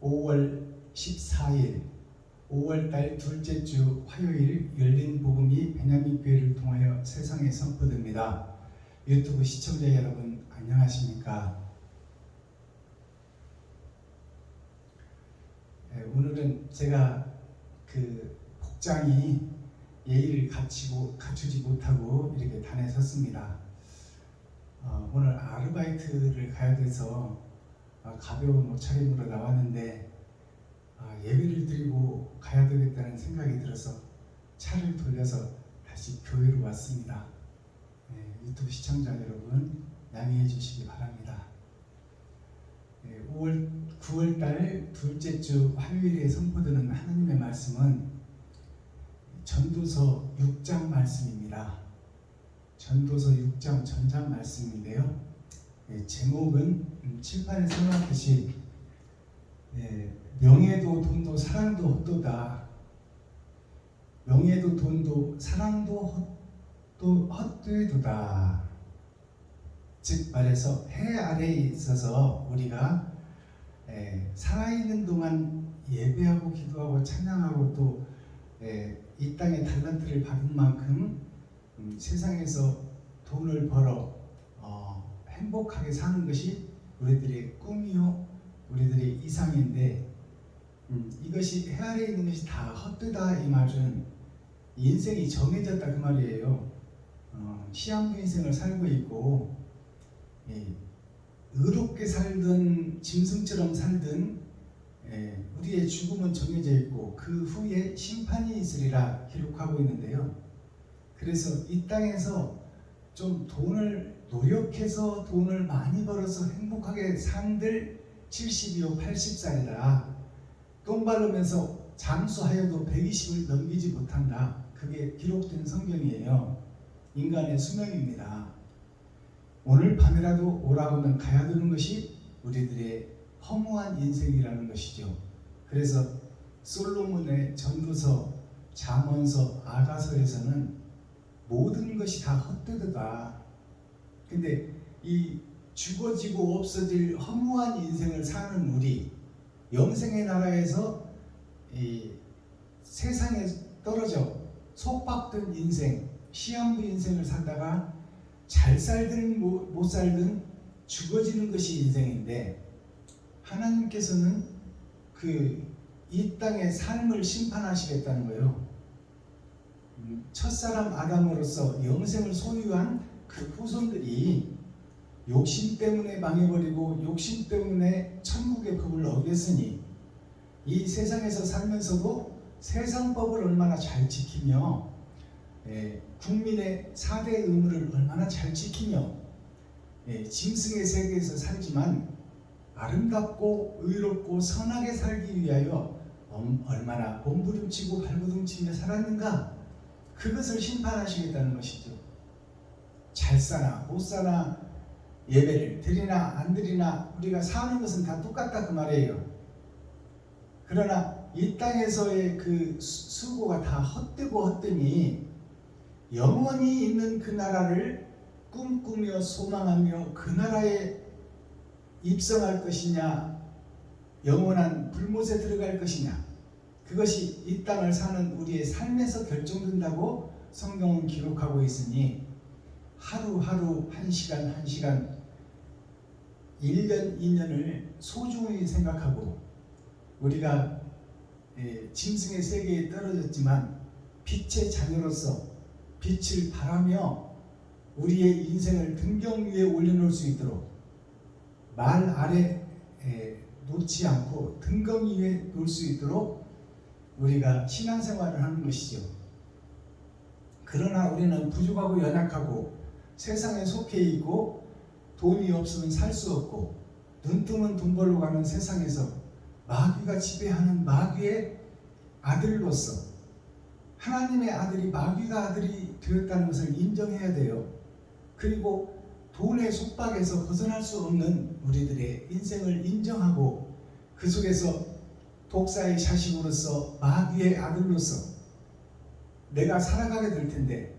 5월 14일 5월달 둘째 주 화요일 열린 복음이 베냐민 교회를 통하여 세상에 선포됩니다. 유튜브 시청자 여러분 안녕하십니까? 오늘은 제가 복장이 예의를 갖추지 못하고 이렇게 단에 섰습니다. 오늘 아르바이트를 가야 돼서 가벼운 옷차림으로 나왔는데 예배를 드리고 가야 되겠다는 생각이 들어서 차를 돌려서 다시 교회로 왔습니다. 유튜브 시청자 여러분 양해해 주시기 바랍니다. 9월달 둘째 주 화요일에 선포되는 하나님의 말씀은 전도서 6장 말씀입니다. 전도서 6장 전장 말씀인데요. 제목은 칠판에 써놨듯이 명예도 돈도 사랑도 헛도다. 명예도 돈도 사랑도 헛되도다. 즉 말해서 해 아래에 있어서 우리가 살아있는 동안 예배하고 기도하고 찬양하고 또 이 땅의 달란트를 받은 만큼 세상에서 돈을 벌어 행복하게 사는 것이 우리들의 꿈이요 우리들의 이상인데 이것이 해 아래에 있는 것이 다 헛되다. 이 말은 인생이 정해졌다 그 말이에요. 시한부 인생을 살고 있고 의롭게 살든 짐승처럼 살든 우리의 죽음은 정해져 있고 그 후에 심판이 있으리라 기록하고 있는데요. 그래서 이 땅에서 좀 노력해서 돈을 많이 벌어서 행복하게 산들 70이요 80살이다. 똥 바르면서 장수하여도 120을 넘기지 못한다. 그게 기록된 성경이에요. 인간의 수명입니다. 오늘 밤이라도 오라고는 가야 되는 것이 우리들의 허무한 인생이라는 것이죠. 그래서 솔로몬의 전도서, 잠언서, 아가서에서는 모든 것이 다 헛되다. 근데 이 죽어지고 없어질 허무한 인생을 사는 우리, 영생의 나라에서 이 세상에 떨어져 속박된 인생, 시한부 인생을 살다가 잘 살든 못 살든 죽어지는 것이 인생인데, 하나님께서는 이 땅의 삶을 심판하시겠다는 거예요. 첫사람 아담으로서 영생을 소유한 그 후손들이 욕심 때문에 망해버리고 욕심 때문에 천국의 법을 어겼으니 이 세상에서 살면서도 세상법을 얼마나 잘 지키며 국민의 4대 의무를 얼마나 잘 지키며 짐승의 세계에서 살지만 아름답고 의롭고 선하게 살기 위하여 얼마나 몸부림치고 발버둥치며 살았는가, 그것을 심판하시겠다는 것이죠. 잘 사나 못 사나 예배를 드리나 안 드리나 우리가 사는 것은 다 똑같다 그 말이에요. 그러나 이 땅에서의 그 수고가 다 헛되고 헛되니 영원히 있는 그 나라를 꿈꾸며 소망하며 그 나라에 입성할 것이냐, 영원한 불못에 들어갈 것이냐, 그것이 이 땅을 사는 우리의 삶에서 결정된다고 성경은 기록하고 있으니 하루하루 한 시간 1년 2년을 소중히 생각하고, 우리가 짐승의 세계에 떨어졌지만 빛의 자녀로서 빛을 발하며 우리의 인생을 등경 위에 올려놓을 수 있도록 말 아래 놓지 않고 등경 위에 놓을 수 있도록 우리가 신앙생활을 하는 것이죠. 그러나 우리는 부족하고 연약하고 세상에 속해 있고 돈이 없으면 살 수 없고 눈 뜨면 돈 벌러 가는 세상에서 마귀가 지배하는 마귀의 아들로서 하나님의 아들이 마귀가 아들이 되었다는 것을 인정해야 돼요. 그리고 돈의 속박에서 벗어날 수 없는 우리들의 인생을 인정하고 그 속에서 독사의 자식으로서 마귀의 아들로서 내가 살아가게 될 텐데,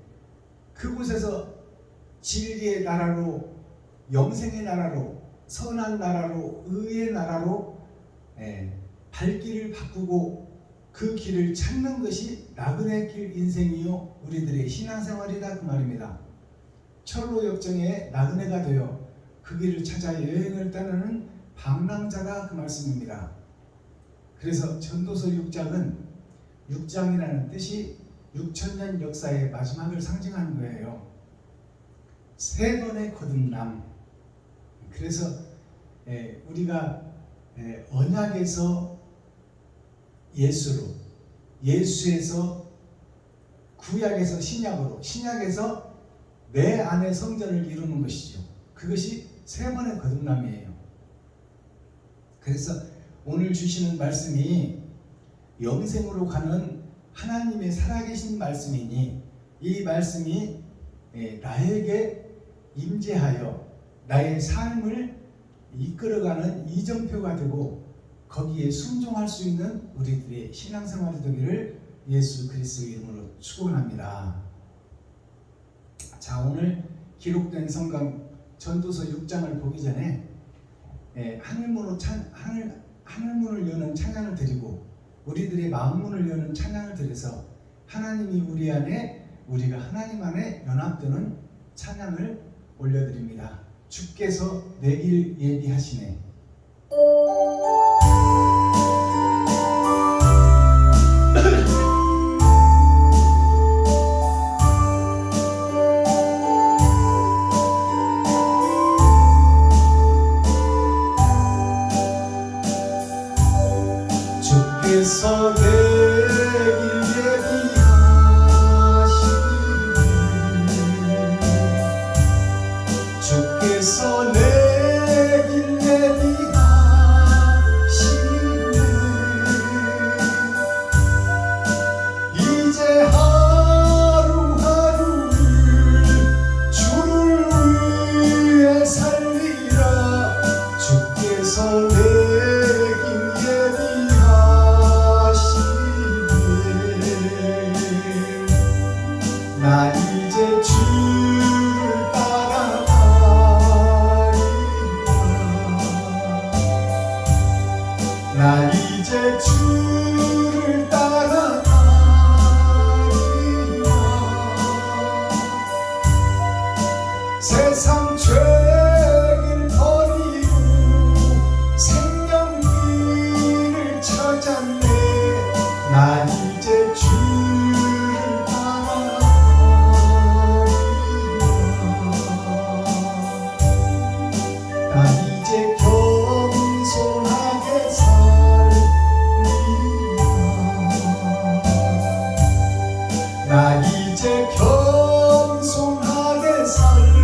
그곳에서 진리의 나라로, 영생의 나라로, 선한 나라로, 의의 나라로 갈 길을 바꾸고 그 길을 찾는 것이 나그네 길 인생이요 우리들의 신앙생활이다 그 말입니다. 철로 역정의 나그네가 되어 그 길을 찾아 여행을 떠나는 방랑자가 그 말씀입니다. 그래서 전도서 6장은 6장이라는 뜻이 6천년 역사의 마지막을 상징하는 거예요. 세 번의 거듭남. 그래서 우리가 언약에서 예수로, 예수에서 구약에서 신약으로, 신약에서 내 안의 성전을 이루는 것이죠. 그것이 세 번의 거듭남이에요. 그래서 오늘 주시는 말씀이 영생으로 가는 하나님의 살아계신 말씀이니 이 말씀이 나에게 임재하여 나의 삶을 이끌어가는 이정표가 되고 거기에 순종할 수 있는 우리들의 신앙생활이 되기를 예수 그리스도의 이름으로 축원합니다. 자, 오늘 기록된 성경 전도서 6장을 보기 전에 하늘문을 여는 찬양을 드리고 우리들의 마음문을 여는 찬양을 드려서 하나님이 우리 안에 우리가 하나님 안에 연합되는 찬양을 올려드립니다. 주께서 내 길 예비하시네. 주께서 내 길 예비하시네. 주께서 내 길 예비하시네. 이제 하루하루를 주를 위해 살리라. 주께서 내 나 이제 주를 따라가리라. 나 이제 주를 따라가리라. 세상 죄를 버리고 생명길을 찾았네. 나 이제 나 이제 겸손하게 살리라. 나 이제 겸손하게 살리라.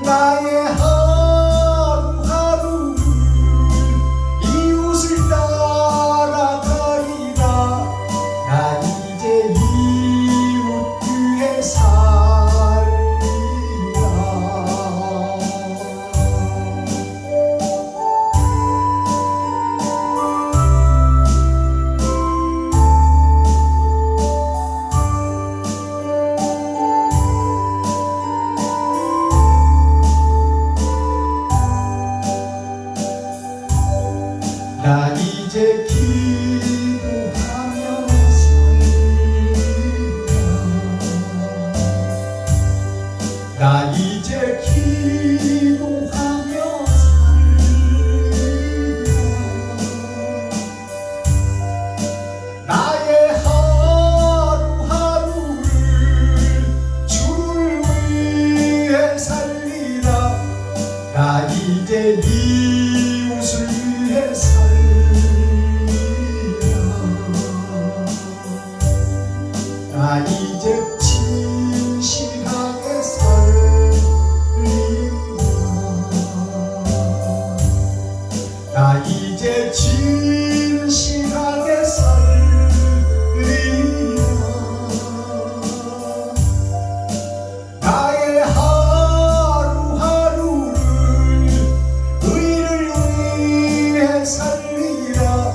나의 하루하루를 이웃을 따라가리라. 나 이제 이웃 위해 나 이제 기도하며 살리라. 나 이제 기도하며 살리라. 나의 하루하루를 주를 위해 살리라. 나 이제 이웃을 위해 살리라. 나 이제 진실하게 살리라. 나 이제 진실하게 살리라. 나의 하루하루를 의를 위해 살리라.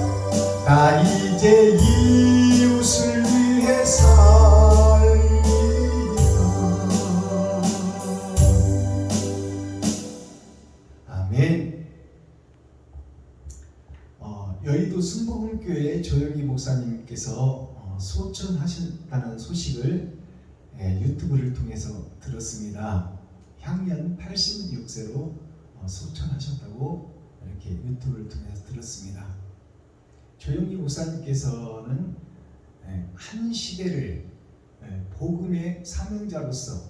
아멘. 여의도 순복음교회 조영기 목사님께서 소천하셨다는 소식을 유튜브를 통해서 들었습니다. 향년 86세로 소천하셨다고 이렇게 유튜브를 통해서 들었습니다. 조영기 목사님께서는 한 시대를 복음의 사명자로서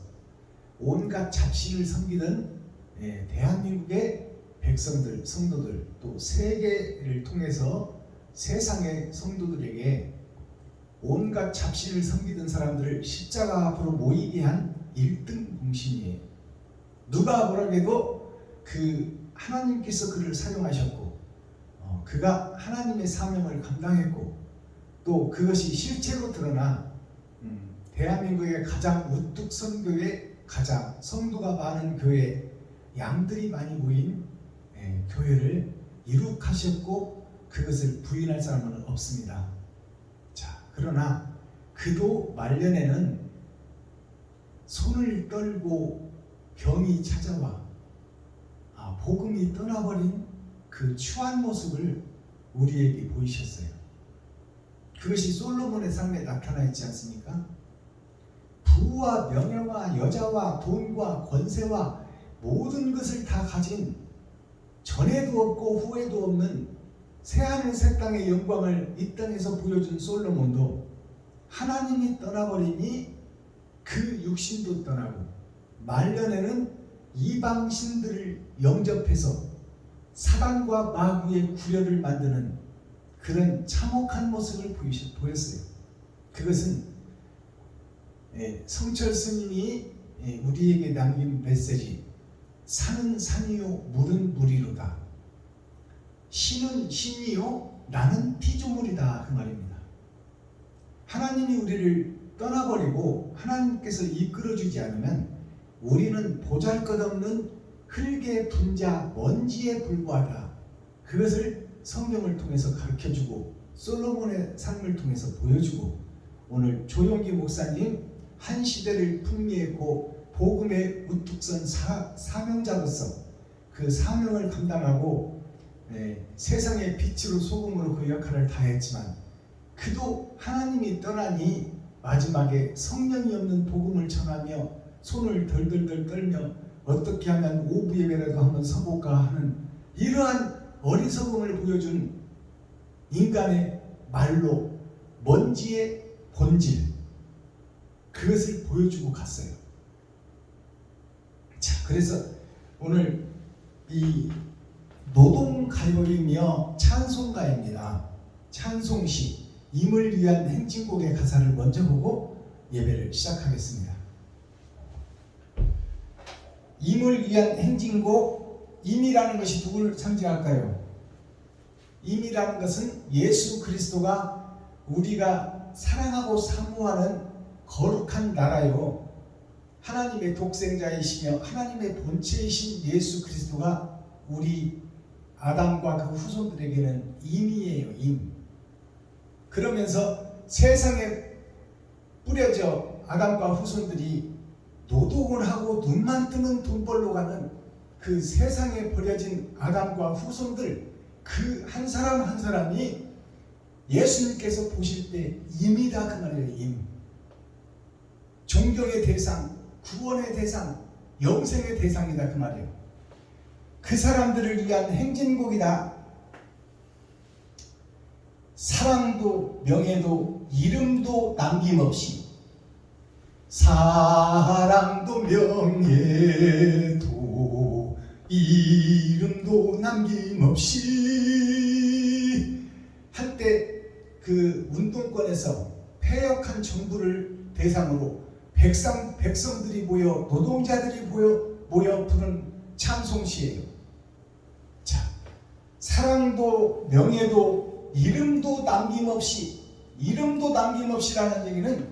온갖 잡신을 섬기던 대한민국의 백성들, 성도들, 또 세계를 통해서 세상의 성도들에게 온갖 잡신을 섬기던 사람들을 십자가 앞으로 모이게 한 1등 공신이에요. 누가 뭐라고 해도 그 하나님께서 그를 사용하셨고 그가 하나님의 사명을 감당했고 또 그것이 실체로 드러나 대한민국의 가장 우뚝 선 교회, 가장 성도가 많은 교회, 양들이 많이 모인 교회를 이룩하셨고 그것을 부인할 사람은 없습니다. 자, 그러나 그도 말년에는 손을 떨고 병이 찾아와 복음이 떠나버린 그 추한 모습을 우리에게 보이셨어요. 그것이 솔로몬의 삶에 나타나 있지 않습니까? 부와 명예와 여자와 돈과 권세와 모든 것을 다 가진 전에도 없고 후에도 없는 새하늘 새 땅의 영광을 이 땅에서 보여준 솔로몬도 하나님이 떠나버리니 그 육신도 떠나고 말년에는 이방신들을 영접해서 사단과 마귀의 구려를 만드는 그런 참혹한 모습을 보였어요. 그것은 성철 스님이 우리에게 남긴 메시지, 산은 산이요 물은 물이로다. 신은 신이요 나는 피조물이다, 그 말입니다. 하나님이 우리를 떠나버리고 하나님께서 이끌어주지 않으면 우리는 보잘것없는 흙의 분자, 먼지에 불과하다. 그것을 성경을 통해서 가르쳐주고 솔로몬의 삶을 통해서 보여주고 오늘 조영기 목사님 한 시대를 풍미했고 복음의 우뚝선 사명자로서 그 사명을 감당하고 세상의 빛으로 소금으로 그 역할을 다했지만 그도 하나님이 떠나니 마지막에 성령이 없는 복음을 전하며 손을 덜덜덜 떨며 어떻게 하면 오부 예배라도 한번 서볼까 하는 이러한 어리석음을 보여준 인간의 말로 먼지의 본질, 그것을 보여주고 갔어요. 자, 그래서 오늘 이 노동가요이며 찬송가입니다. 찬송시 임을 위한 행진곡의 가사를 먼저 보고 예배를 시작하겠습니다. 임을 위한 행진곡, 임이라는 것이 누구를 상징할까요? 임이라는 것은 예수 그리스도가 우리가 사랑하고 사모하는 거룩한 나라요 하나님의 독생자이시며 하나님의 본체이신 예수 그리스도가 우리 아담과 그 후손들에게는 임이에요. 임. 그러면서 세상에 뿌려져 아담과 후손들이 노동을 하고 눈만 뜨면 돈 벌러 가는 그 세상에 버려진 아담과 후손들, 그 한 사람 한 사람이 예수님께서 보실 때 임이다, 그 말이에요. 임. 존경의 대상, 구원의 대상, 영생의 대상이다, 그 말이에요. 그 사람들을 위한 행진곡이다. 사랑도 명예도 이름도 남김없이, 사랑도 명예도 이름도 남김없이, 한때 그 운동권에서 패역한 정부를 대상으로 백성들이 모여, 노동자들이 모여 부른 찬송시예요. 자, 사랑도 명예도 이름도 남김없이라는 얘기는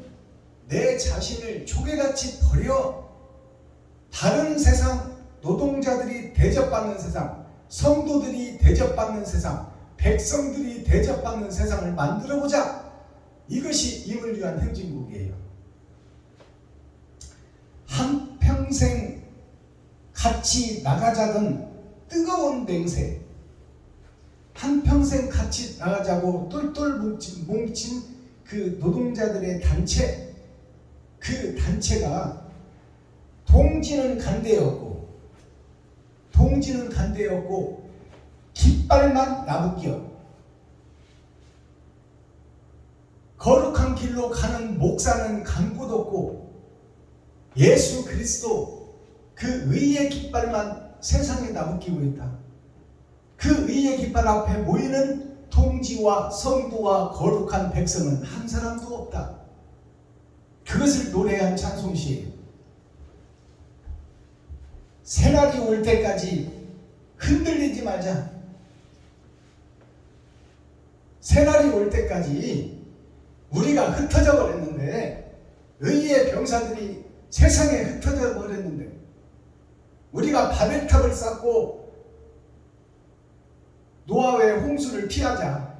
내 자신을 조개같이 버려 다른 세상, 노동자들이 대접받는 세상, 성도들이 대접받는 세상, 백성들이 대접받는 세상을 만들어보자. 이것이 임을 위한 행진곡이에요. 한평생 같이 나가자던 뜨거운 냉세, 한평생 같이 나가자고 똘똘 뭉친 그 노동자들의 단체, 그 단체가 동지는 간대였고 깃발만 나부끼어 거룩한 길로 가는 목사는 간 곳 없고 예수 그리스도 그 의의 깃발만 세상에 나부끼고 있다. 그 의의 깃발 앞에 모이는 동지와 성도와 거룩한 백성은 한 사람도 없다. 그것을 노래한 찬송시예요. 새날이 올 때까지 흔들리지 말자. 새날이 올 때까지 우리가 흩어져 버렸는데, 의의 병사들이 세상에 흩어져 버렸는데, 우리가 바벨탑을 쌓고 노아의 홍수를 피하자.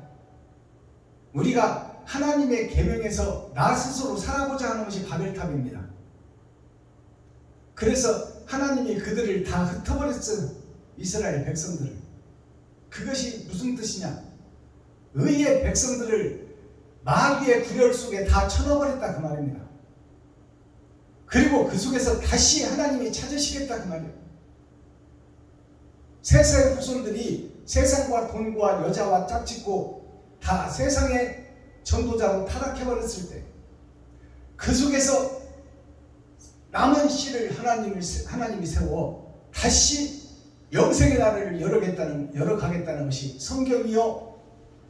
우리가 하나님의 계명에서 나 스스로 살아보자 하는 것이 바벨탑입니다. 그래서 하나님이 그들을 다 흩어버렸어요. 이스라엘 백성들을. 그것이 무슨 뜻이냐? 의의 백성들을 마귀의 구렬 속에 다 쳐넣어버렸다 그 말입니다. 그리고 그 속에서 다시 하나님이 찾으시겠다 그 말이에요. 세상의 후손들이 세상과 돈과 여자와 짝짓고 다 세상의 전도자로 타락해버렸을 때, 그 속에서 남은 씨를 하나님이 세워 다시 영생의 나라를 열어가겠다는 것이 성경이요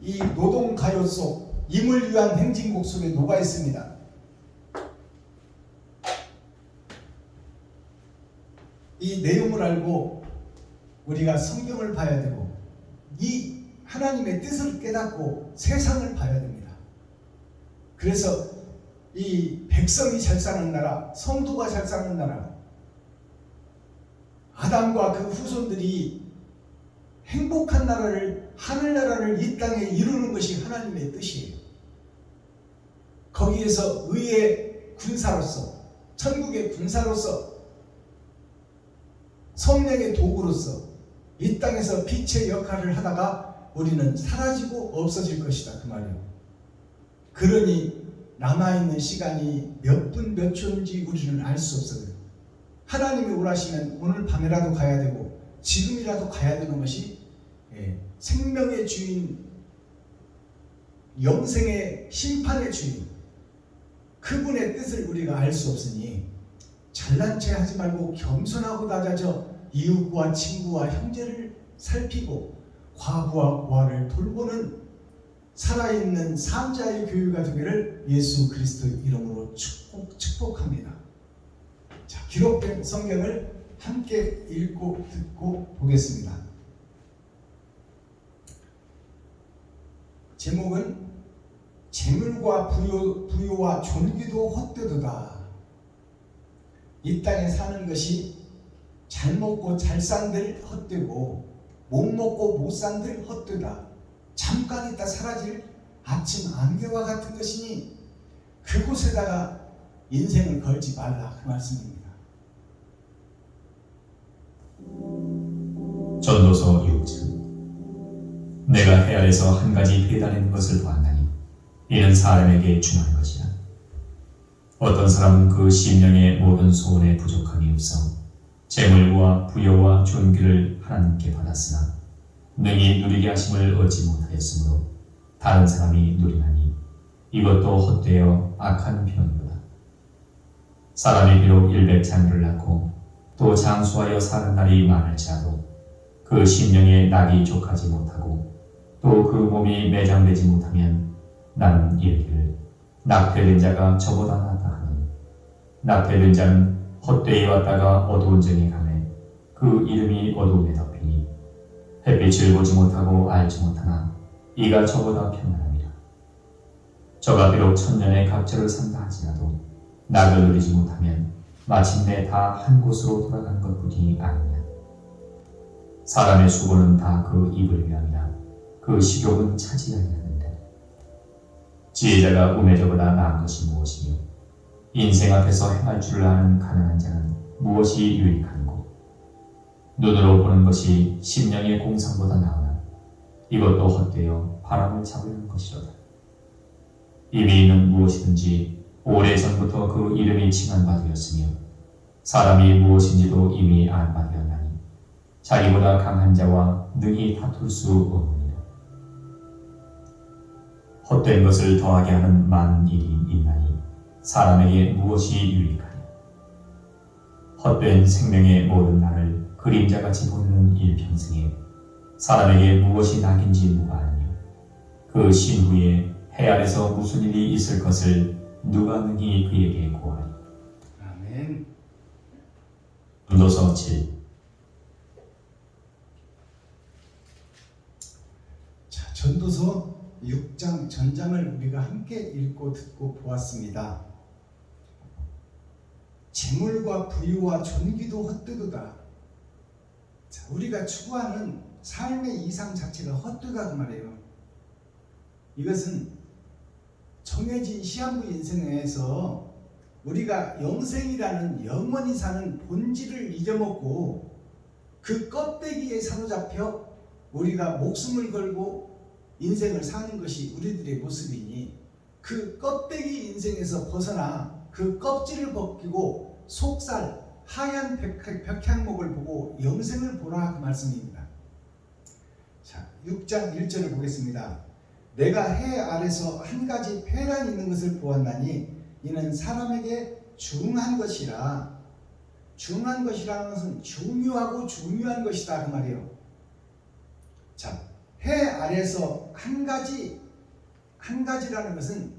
이 노동가요 속 임을 위한 행진곡 속에 녹아 있습니다. 이 내용을 알고 우리가 성경을 봐야 되고 이 하나님의 뜻을 깨닫고 세상을 봐야 됩니다. 그래서 이 백성이 잘 사는 나라, 성도가 잘 사는 나라, 아담과 그 후손들이 행복한 나라를, 하늘나라를 이 땅에 이루는 것이 하나님의 뜻이에요. 거기에서 의의 군사로서, 천국의 군사로서, 성령의 도구로서 이 땅에서 빛의 역할을 하다가 우리는 사라지고 없어질 것이다 그 말이에요. 그러니 남아있는 시간이 몇 분 몇 초인지 우리는 알 수 없어요. 하나님이 원하시면 오늘 밤이라도 가야 되고 지금이라도 가야 되는 것이 생명의 주인, 영생의 심판의 주인, 그분의 뜻을 우리가 알 수 없으니 잘난 체 하지 말고 겸손하고 낮아져 이웃과 친구와 형제를 살피고 과부와 고아를 돌보는 살아있는 산자의 교회가 되기를 예수 그리스도의 이름으로 축복합니다. 자, 기록된 성경을 함께 읽고 듣고 보겠습니다. 제목은 재물과 부요와 존귀도 헛되도다. 이 땅에 사는 것이 잘 먹고 잘 산들 헛되고 못 먹고 못 산들 헛되다. 잠깐 있다 사라질 아침 안개와 같은 것이니 그곳에다가 인생을 걸지 말라 그 말씀입니다. 전도서 6장. 내가 해안에서 한 가지 배달하는 것을 보았나니 이는 사람에게 준할 것이라. 어떤 사람은 그 심령의 모든 소원에 부족함이 없어 재물과 부여와 존귀를 하나님께 받았으나 능히 누리게 하심을 얻지 못하였으므로 다른 사람이 누리나니 이것도 헛되어 악한 병이로다. 사람이 비록 100자녀를 낳고 또 장수하여 사는 날이 많을지라도 그 심령에 낙이 족하지 못하고 또 그 몸이 매장되지 못하면 나는 이르기를 낙태된 자가 저보다 낫다 하니 낙태된 자는 헛되이 왔다가 어두운 정에 가매 그 이름이 어두움에 덮이니 햇빛을 보지 못하고 알지 못하나 이가 저보다 편안함이라. 저가 비록 천년의 갑절을 산다 할지라도 낙을 누리지 못하면 마침내 다 한 곳으로 돌아간 것뿐이 아니냐. 사람의 수고는 다 그 입을 위함이라. 그 식욕은 차지하리하는데 지혜자가 우매저보다 나은 것이 무엇이며 인생 앞에서 행할 줄을 아는 가난한 자는 무엇이 유익한고. 눈으로 보는 것이 심령의 공상보다 나으나 이것도 헛되어 바람을 잡으려는 것이로다. 이미 있는 무엇이든지 오래전부터 그 이름이 칭한 바 되었으며 사람이 무엇인지도 이미 안 바 되었나니 자기보다 강한 자와 능히 다툴 수 없느니라. 헛된 것을 더하게 하는 많은 일이 있나니 사람에게 무엇이 유익하냐. 헛된 생명의 모든 날을 그림자같이 보내는 일평생에 사람에게 무엇이 낙인지 누가 아니요. 그 신후에 해 아래서 무슨 일이 있을 것을 누가 능히 그에게 고하리. 아멘. 전도서 7. 자, 전도서 6장 전장을 우리가 함께 읽고 듣고 보았습니다. 재물과 부유와 존귀도 헛되도다. 자, 우리가 추구하는 삶의 이상 자체가 헛되다 그 말이에요. 이것은 정해진 시한부 인생에서 우리가 영생이라는 영원히 사는 본질을 잊어먹고 그 껍데기에 사로잡혀 우리가 목숨을 걸고 인생을 사는 것이 우리들의 모습이니 그 껍데기 인생에서 벗어나 그 껍질을 벗기고 속살 하얀 백향목을 보고 영생을 보라 그 말씀입니다. 자, 6장 1절을 보겠습니다. 내가 해 아래서 한 가지 폐란이 있는 것을 보았나니 이는 사람에게 중한 것이라. 중한 것이라는 것은 중요하고 중요한 것이다 그 말이에요. 자, 해 아래서 한 가지라는 것은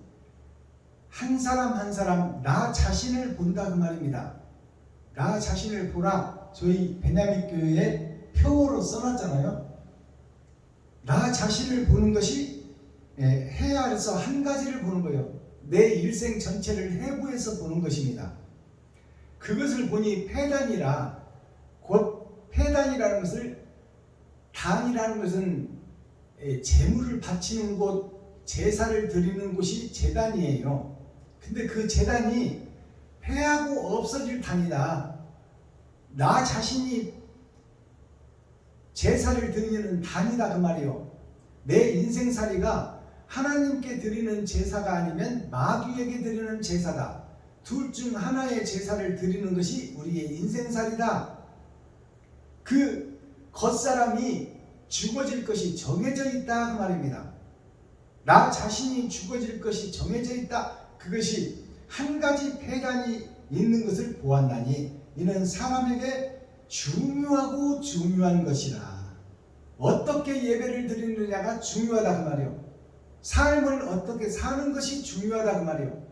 한 사람 한 사람 나 자신을 본다 그 말입니다. 나 자신을 보라. 저희 베냐민 교회에 표어로 써놨잖아요. 나 자신을 보는 것이 해 아래서 한 가지를 보는 거예요. 내 일생 전체를 해부해서 보는 것입니다. 그것을 보니 폐단이라. 곧 폐단이라는 것을, 단이라는 것은 제물을 바치는 곳, 제사를 드리는 곳이 제단이에요. 근데 그 제단이 폐하고 없어질 단이다. 나 자신이 제사를 드리는 단이다 그 말이에요. 내 인생살이가 하나님께 드리는 제사가 아니면 마귀에게 드리는 제사다. 둘 중 하나의 제사를 드리는 것이 우리의 인생살이다. 그 겉사람이 죽어질 것이 정해져 있다 그 말입니다. 나 자신이 죽어질 것이 정해져 있다. 그것이 한 가지 폐단이 있는 것을 보았나니 이는 사람에게 중요하고 중요한 것이라. 어떻게 예배를 드리느냐가 중요하다 그 말이에요. 삶을 어떻게 사는 것이 중요하다 그 말이에요.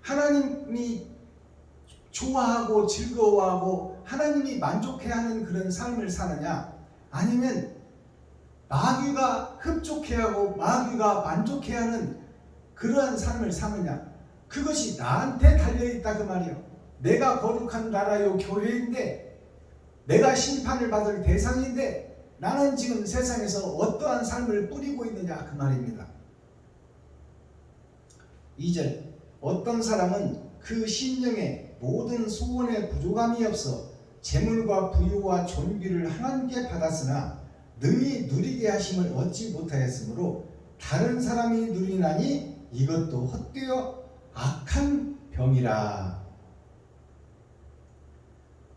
하나님이 좋아하고 즐거워하고 하나님이 만족해하는 그런 삶을 사느냐, 아니면 마귀가 흡족해하고 마귀가 만족해하는 그러한 삶을 사느냐, 그것이 나한테 달려있다 그 말이에요. 내가 거룩한 나라요 교회인데, 내가 심판을 받을 대상인데 나는 지금 세상에서 어떠한 삶을 뿌리고 있느냐 그 말입니다. 2절, 어떤 사람은 그 심령에 모든 소원에 부족함이 없어 재물과 부유와 존귀를 하나님께 받았으나 능히 누리게 하심을 얻지 못하였으므로 다른 사람이 누리나니 이것도 헛되어 악한 병이라.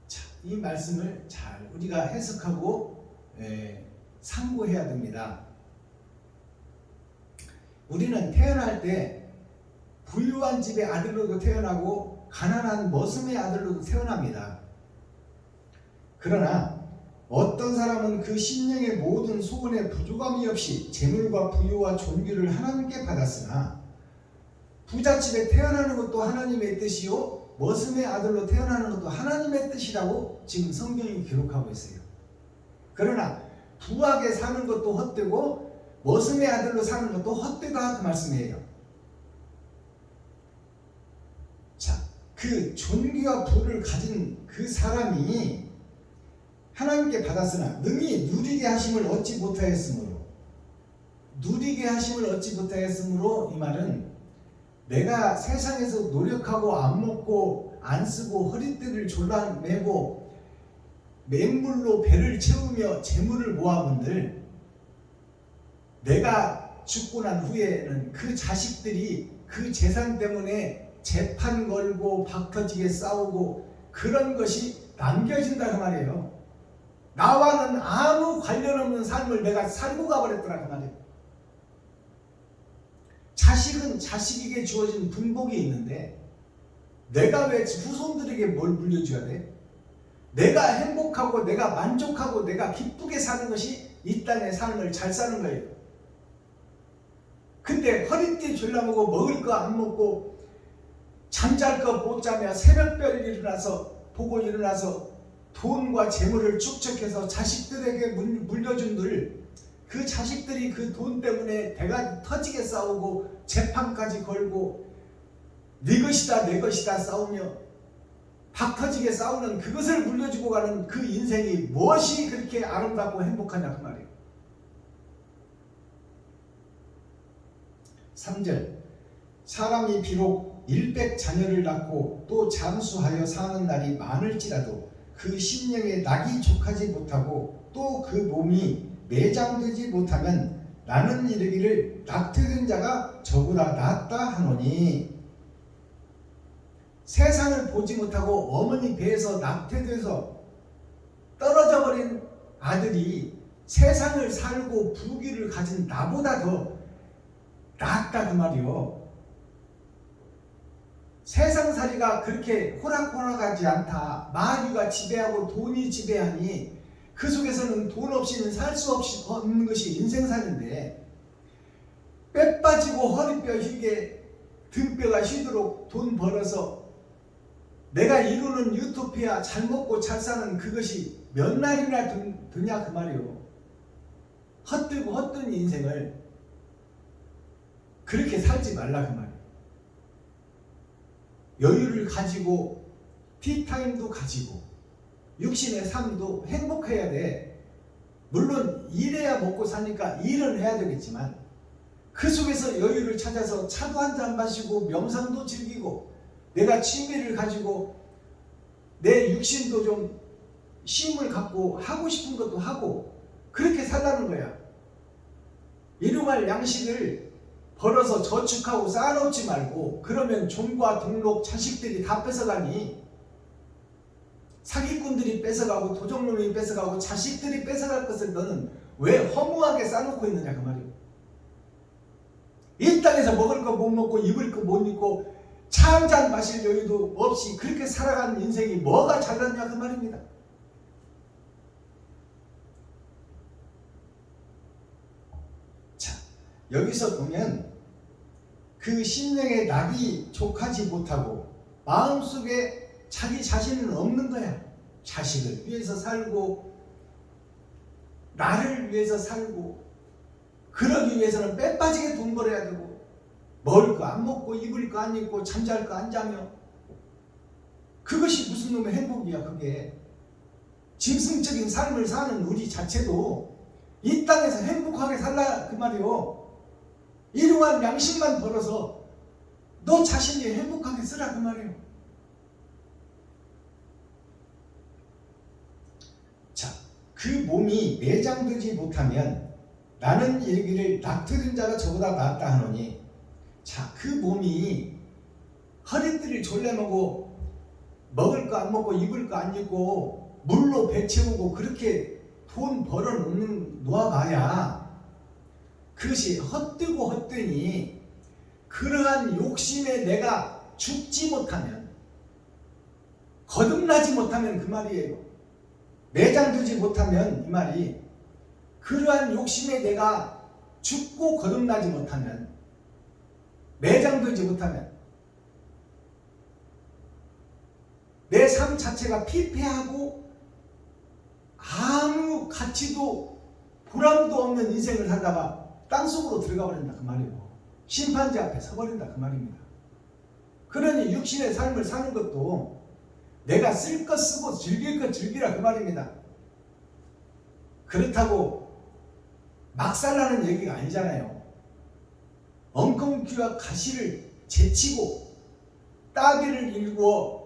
자, 이 말씀을 잘 우리가 해석하고 상고해야 됩니다. 우리는 태어날 때 부유한 집의 아들로도 태어나고 가난한 머슴의 아들로도 태어납니다. 그러나 어떤 사람은 그 심령의 모든 소원에 부족함이 없이 재물과 부유와 존귀를 하나님께 받았으나 부잣집에 태어나는 것도 하나님의 뜻이요 머슴의 아들로 태어나는 것도 하나님의 뜻이라고 지금 성경이 기록하고 있어요. 그러나 부하게 사는 것도 헛되고 머슴의 아들로 사는 것도 헛되다 그 말씀이에요. 자, 그 존귀와 부를 가진 그 사람이 하나님께 받았으나 능히 누리게 하심을 얻지 못하였으므로, 누리게 하심을 얻지 못하였으므로, 이 말은 내가 세상에서 노력하고 안 먹고 안 쓰고 허리띠를 졸라매고 맹물로 배를 채우며 재물을 모아본들 내가 죽고 난 후에는 그 자식들이 그 재산 때문에 재판 걸고 박터지게 싸우고 그런 것이 남겨진다 그 말이에요. 나와는 아무 관련 없는 삶을 내가 살고 가버렸더라 그 말이에요. 자식은 자식에게 주어진 분복이 있는데 내가 왜 후손들에게 뭘 물려줘야 돼? 내가 행복하고 내가 만족하고 내가 기쁘게 사는 것이 이 땅의 삶을 잘 사는 거예요. 근데 허리띠 졸라먹고 먹을 거 안 먹고 잠잘 거 못 자며 새벽별 일어나서 보고 일어나서 돈과 재물을 축적해서 자식들에게 물려준들 그 자식들이 그 돈 때문에 배가 터지게 싸우고 재판까지 걸고 네 것이다 내 것이다 싸우며 박터지게 싸우는 그것을 물려주고 가는 그 인생이 무엇이 그렇게 아름답고 행복하냐 그 말이에요. 3절 사람이 비록 일백 자녀를 낳고 또 장수하여 사는 날이 많을지라도 그 심령에 낙이 족하지 못하고 또 그 몸이 매장되지 못하면 나는 이르기를 낙태된 자가 저보다 낫다 하노니 세상을 보지 못하고 어머니 배에서 낙태돼서 떨어져 버린 아들이 세상을 살고 부귀를 가진 나보다 더 낫다 그 말이요. 세상살이가 그렇게 호락호락하지 않다. 마귀가 지배하고 돈이 지배하니 그 속에서는 돈 없이는 살 수 없는 것이 인생살인데 뼈 빠지고 허리뼈 휘게 등뼈가 휘도록 돈 벌어서 내가 이루는 유토피아 잘 먹고 잘 사는 그것이 몇 날이나 드냐 그 말이요. 헛들고 헛된 인생을 그렇게 살지 말라 그 말이에요. 여유를 가지고 티타임도 가지고 육신의 삶도 행복해야 돼. 물론 일해야 먹고 사니까 일은 해야 되겠지만 그 속에서 여유를 찾아서 차도 한잔 마시고 명상도 즐기고 내가 취미를 가지고 내 육신도 좀 쉼을 갖고 하고 싶은 것도 하고 그렇게 살라는 거야. 일용할 양식을 벌어서 저축하고 쌓아놓지 말고 그러면 종과 동록 자식들이 다 뺏어가니 사기꾼들이 뺏어가고 도적놈이 뺏어가고 자식들이 뺏어갈 것을 너는 왜 허무하게 쌓아놓고 있느냐 그 말이에요. 이 땅에서 먹을 거 못 먹고 입을 거 못 입고 차 한 잔 마실 여유도 없이 그렇게 살아가는 인생이 뭐가 잘났냐 그 말입니다. 자, 여기서 보면 그 심령의 낙이 족하지 못하고 마음속에 자기 자신은 없는 거야. 자식을 위해서 살고 나를 위해서 살고 그러기 위해서는 뼈 빠지게 돈 벌어야 되고 먹을 거 안 먹고 입을 거 안 입고 잠잘 거 안 자며 그것이 무슨 놈의 행복이야. 그게 짐승적인 삶을 사는 우리 자체도 이 땅에서 행복하게 살라 그 말이요. 일용할 양식만 벌어서 너 자신이 행복하게 쓰라 그 말이에요. 자, 그 몸이 매장되지 못하면 나는 이르기를 낙태된 자가 저보다 낫다 하노니 자, 그 몸이 허리띠를 졸라매고 먹을 거 안 먹고 입을 거 안 입고 물로 배 채우고 그렇게 돈 벌어 놓아봐야 그것이 헛되고 헛되니 그러한 욕심에 내가 죽지 못하면 거듭나지 못하면 그 말이에요. 매장되지 못하면 이 말이 그러한 욕심에 내가 죽고 거듭나지 못하면 매장되지 못하면 내 삶 자체가 피폐하고 아무 가치도 보람도 없는 인생을 살다가 땅속으로 들어가 버린다 그 말이에요. 심판지 앞에 서버린다 그 말입니다. 그러니 육신의 삶을 사는 것도 내가 쓸 것 쓰고 즐길 것 즐기라 그 말입니다. 그렇다고 막 살라는 얘기가 아니잖아요. 엉겅퀴와 가시를 제치고 따귀를 일구어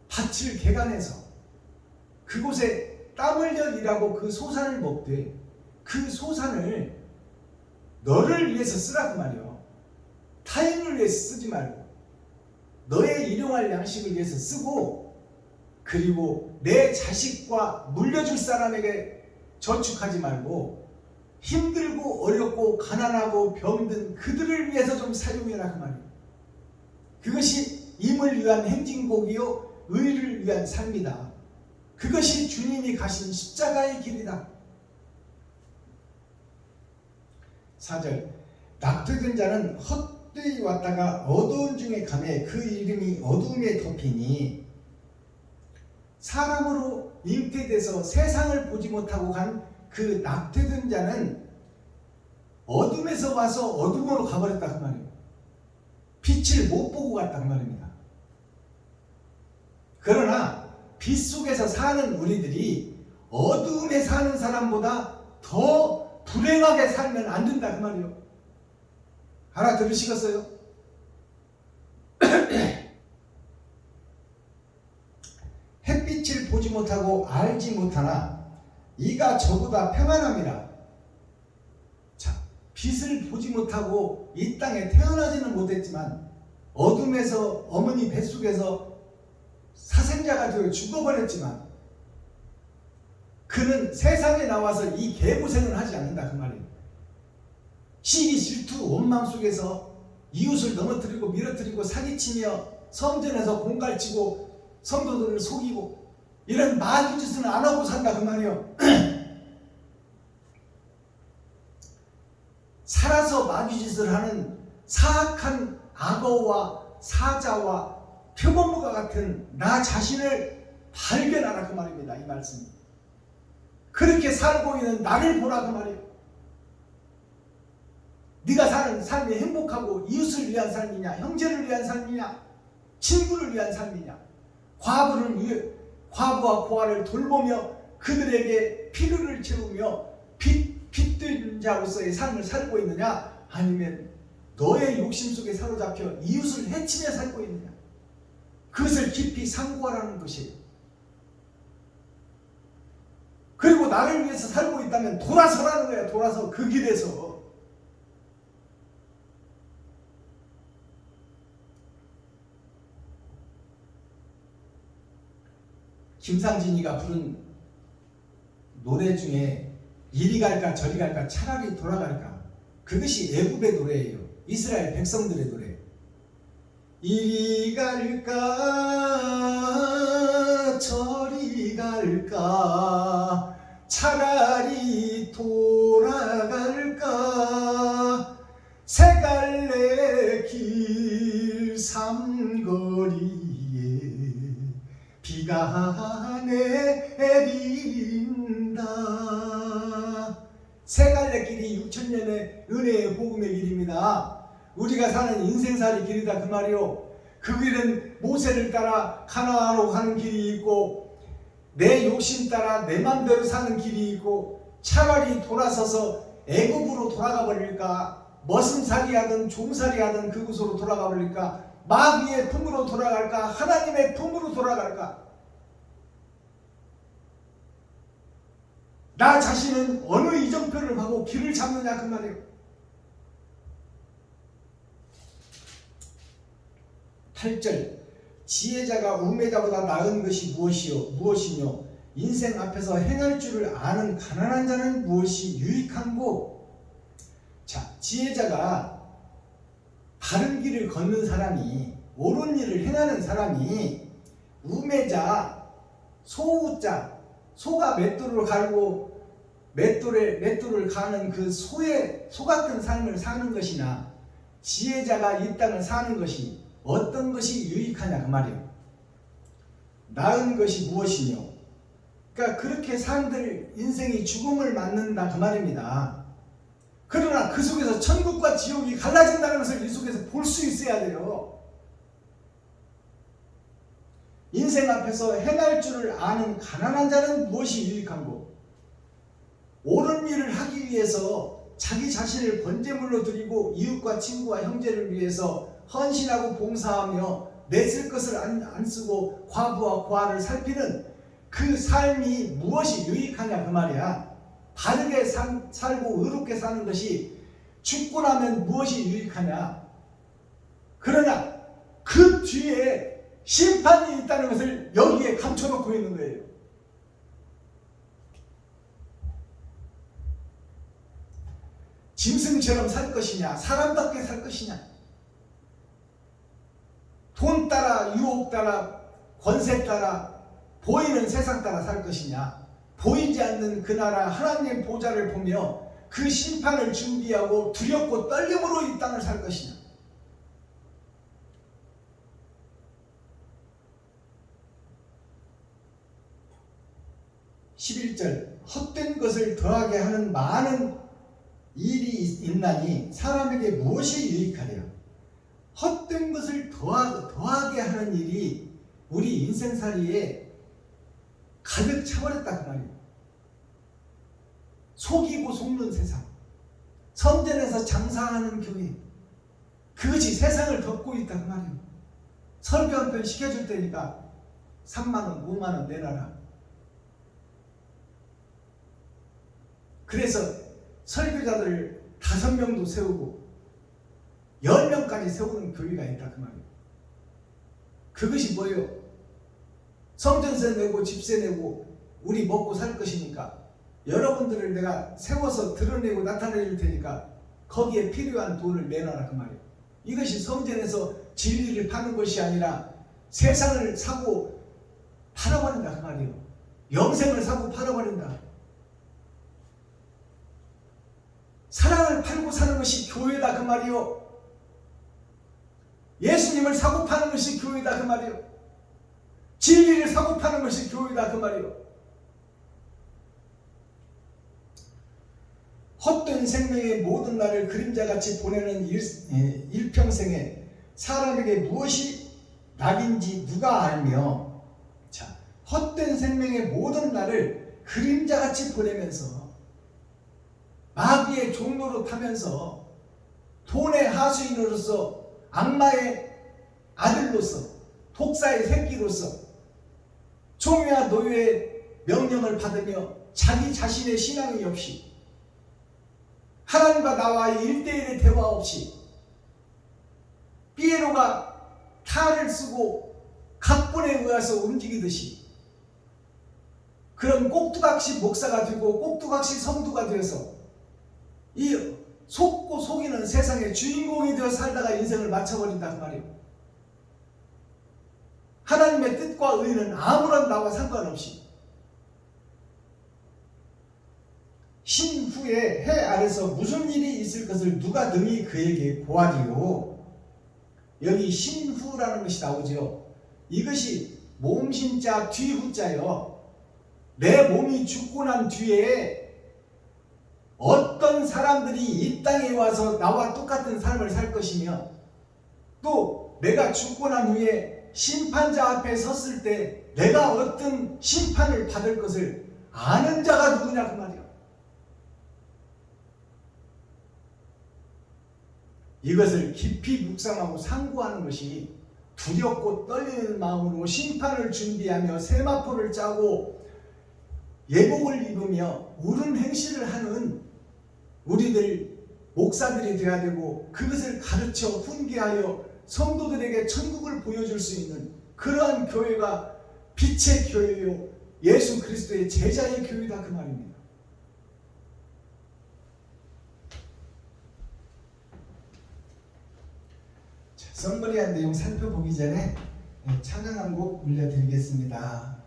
밭을 개간해서 그곳에 땀 흘려 일하고 그 소산을 먹되 그 소산을 너를 위해서 쓰라고 말이요. 타인을 위해서 쓰지 말고 너의 일용할 양식을 위해서 쓰고, 그리고 내 자식과 물려줄 사람에게 저축하지 말고 힘들고 어렵고 가난하고 병든 그들을 위해서 좀 사용해라 그 말이에요. 그것이 임을 위한 행진곡이요 의를 위한 삶이다. 그것이 주님이 가신 십자가의 길이다. 4절, 낙태된 자는 헛되이 왔다가 어두운 중에 가매 그 이름이 어두움에 덮이니, 사람으로 잉태돼서 세상을 보지 못하고 간 그 낙태된 자는 어둠에서 와서 어둠으로 가버렸다 그 말이에요. 빛을 못 보고 갔다 그 말입니다. 그러나 빛 속에서 사는 우리들이 어둠에 사는 사람보다 더 불행하게 살면 안 된다 그 말이에요. 알아들으시겠어요? 햇빛을 보지 못하고 알지 못하나 이가 저보다 평안함이라. 자, 빛을 보지 못하고 이 땅에 태어나지는 못했지만 어둠에서 어머니 뱃속에서 사생자가 되어 죽어버렸지만 그는 세상에 나와서 이 개고생을 하지 않는다 그 말이에요. 시기 질투 원망 속에서 이웃을 넘어뜨리고 밀어뜨리고 사기치며 성전에서 공갈치고 성도들을 속이고 이런 마귀 짓은 안 하고 산다 그 말이에요. 살아서 마귀 짓을 하는 사악한 악어와 사자와 표범과 같은 나 자신을 발견하라 그 말입니다. 이 말씀. 그렇게 살고 있는 나를 보라 그 말이에요. 네가 사는 삶이 행복하고 이웃을 위한 삶이냐, 형제를 위한 삶이냐, 친구를 위한 삶이냐, 과부와 고아를 돌보며 그들에게 필요를 채우며 빚된 자로서의 삶을 살고 있느냐, 아니면 너의 욕심 속에 사로잡혀 이웃을 해치며 살고 있느냐, 그것을 깊이 상고하라는 것이에요. 그리고 나를 위해서 살고 있다면 돌아서라는 거야. 돌아서 그 길에서. 김상진이가 부른 노래 중에 이리 갈까 저리 갈까 차라리 돌아갈까, 그것이 애굽의 노래예요. 이스라엘 백성들의 노래. 이리 갈까 저리 갈까 차라리 돌아갈까 세 갈래 길 삼거리에 비가 내린다. 세 갈래 길이 6,000년의 은혜의 복음의 길입니다. 우리가 사는 인생살이 길이다 그 말이요. 그 길은 모세를 따라 가나안으로 가는 길이 있고 내 욕심 따라 내 맘대로 사는 길이 있고, 차라리 돌아서서 애굽으로 돌아가 버릴까, 머슴살이 하든 종살이 하든 그곳으로 돌아가 버릴까, 마귀의 품으로 돌아갈까, 하나님의 품으로 돌아갈까. 나 자신은 어느 이정표를 하고 길을 잡느냐 그 말이에요. 8절, 지혜자가 우매자보다 나은 것이 무엇이며 인생 앞에서 행할 줄을 아는 가난한 자는 무엇이 유익한고. 자, 지혜자가 바른 길을 걷는 사람이, 옳은 일을 행하는 사람이, 우매자, 소우자, 소가 맷돌을 갈고 맷돌을 가는 그 소 같은 삶을 사는 것이나 지혜자가 이 땅을 사는 것이 어떤 것이 유익하냐 그 말이에요. 나은 것이 무엇이며, 그러니까 그렇게 산들 인생이 죽음을 맞는다 그 말입니다. 그러나 그 속에서 천국과 지옥이 갈라진다는 것을 이 속에서 볼 수 있어야 돼요. 인생 앞에서 행할 줄을 아는 가난한 자는 무엇이 유익한고, 옳은 일을 하기 위해서 자기 자신을 번제물로 드리고 이웃과 친구와 형제를 위해서 헌신하고 봉사하며 내 쓸 것을 안 쓰고 과부와 고아를 살피는 그 삶이 무엇이 유익하냐 그 말이야. 바르게 살고 의롭게 사는 것이 죽고 나면 무엇이 유익하냐. 그러나 그 뒤에 심판이 있다는 것을 여기에 감춰놓고 있는 거예요. 짐승처럼 살 것이냐, 사람답게 살 것이냐, 돈 따라, 유혹 따라, 권세 따라, 보이는 세상 따라 살 것이냐, 보이지 않는 그 나라 하나님의 보좌를 보며 그 심판을 준비하고 두렵고 떨림으로 이 땅을 살 것이냐. (11절) 헛된 것을 더하게 하는 많은 일이 있나니 사람에게 무엇이 유익하랴. 헛된 것을 더하게 하는 일이 우리 인생살이에 가득 차버렸다 그 말이에요. 속이고 속는 세상, 선전에서 장사하는 교회, 그것이 세상을 덮고 있다 그 말이에요. 설교 한 편 시켜줄 테니까 3만원 5만원 내놔라. 그래서 설교자들을 5명도 세우고 10명까지 세우는 교회가 있다 그 말이에요. 그것이 뭐예요? 성전세 내고 집세 내고 우리 먹고 살 것이니까 여러분들을 내가 세워서 드러내고 나타내 줄 테니까 거기에 필요한 돈을 내놔라 그 말이에요. 이것이 성전에서 진리를 파는 것이 아니라 세상을 사고 팔아버린다 그 말이에요. 영생을 사고 팔아버린다. 사랑을 팔고 사는 것이 교회다 그 말이요. 예수님을 사고 파는 것이 교회다 그 말이요. 진리를 사고 파는 것이 교회다 그 말이요. 헛된 생명의 모든 날을 그림자같이 보내는 일평생에 사람에게 무엇이 낙인지 누가 알며. 자, 헛된 생명의 모든 날을 그림자같이 보내면서 마귀의 종로로 타면서 돈의 하수인으로서 악마의 아들로서 독사의 새끼로서 종교와 노예의 명령을 받으며 자기 자신의 신앙이 없이 하나님과 나와의 1대1의 대화 없이 피에로가 탈을 쓰고 각본에 의해서 움직이듯이 그런 꼭두각시 목사가 되고 꼭두각시 성도가 되어서 이 속고 속이는 세상의 주인공이 되어 살다가 인생을 마쳐버린다 그 말이에요. 하나님의 뜻과 의는 아무런 나와 상관없이 신후에 해 아래서 무슨 일이 있을 것을 누가 능히 그에게 고하리요. 여기 신후라는 것이 나오죠. 이것이 몸신자 뒤후자요. 내 몸이 죽고 난 뒤에 어떤 사람들이 이 땅에 와서 나와 똑같은 삶을 살 것이며 또 내가 죽고 난 후에 심판자 앞에 섰을 때 내가 어떤 심판을 받을 것을 아는 자가 누구냐 그 말이야. 이것을 깊이 묵상하고 상고하는 것이 두렵고 떨리는 마음으로 심판을 준비하며 세마포를 짜고 예복을 입으며 옳은 행실을 하는 우리들 목사들이 되어야 되고 그것을 가르쳐 훈계하여 성도들에게 천국을 보여줄 수 있는 그러한 교회가 빛의 교회요 예수 그리스도의 제자의 교회다 그 말입니다. 썸머리한 내용 살펴보기 전에 찬양 한 곡 올려드리겠습니다.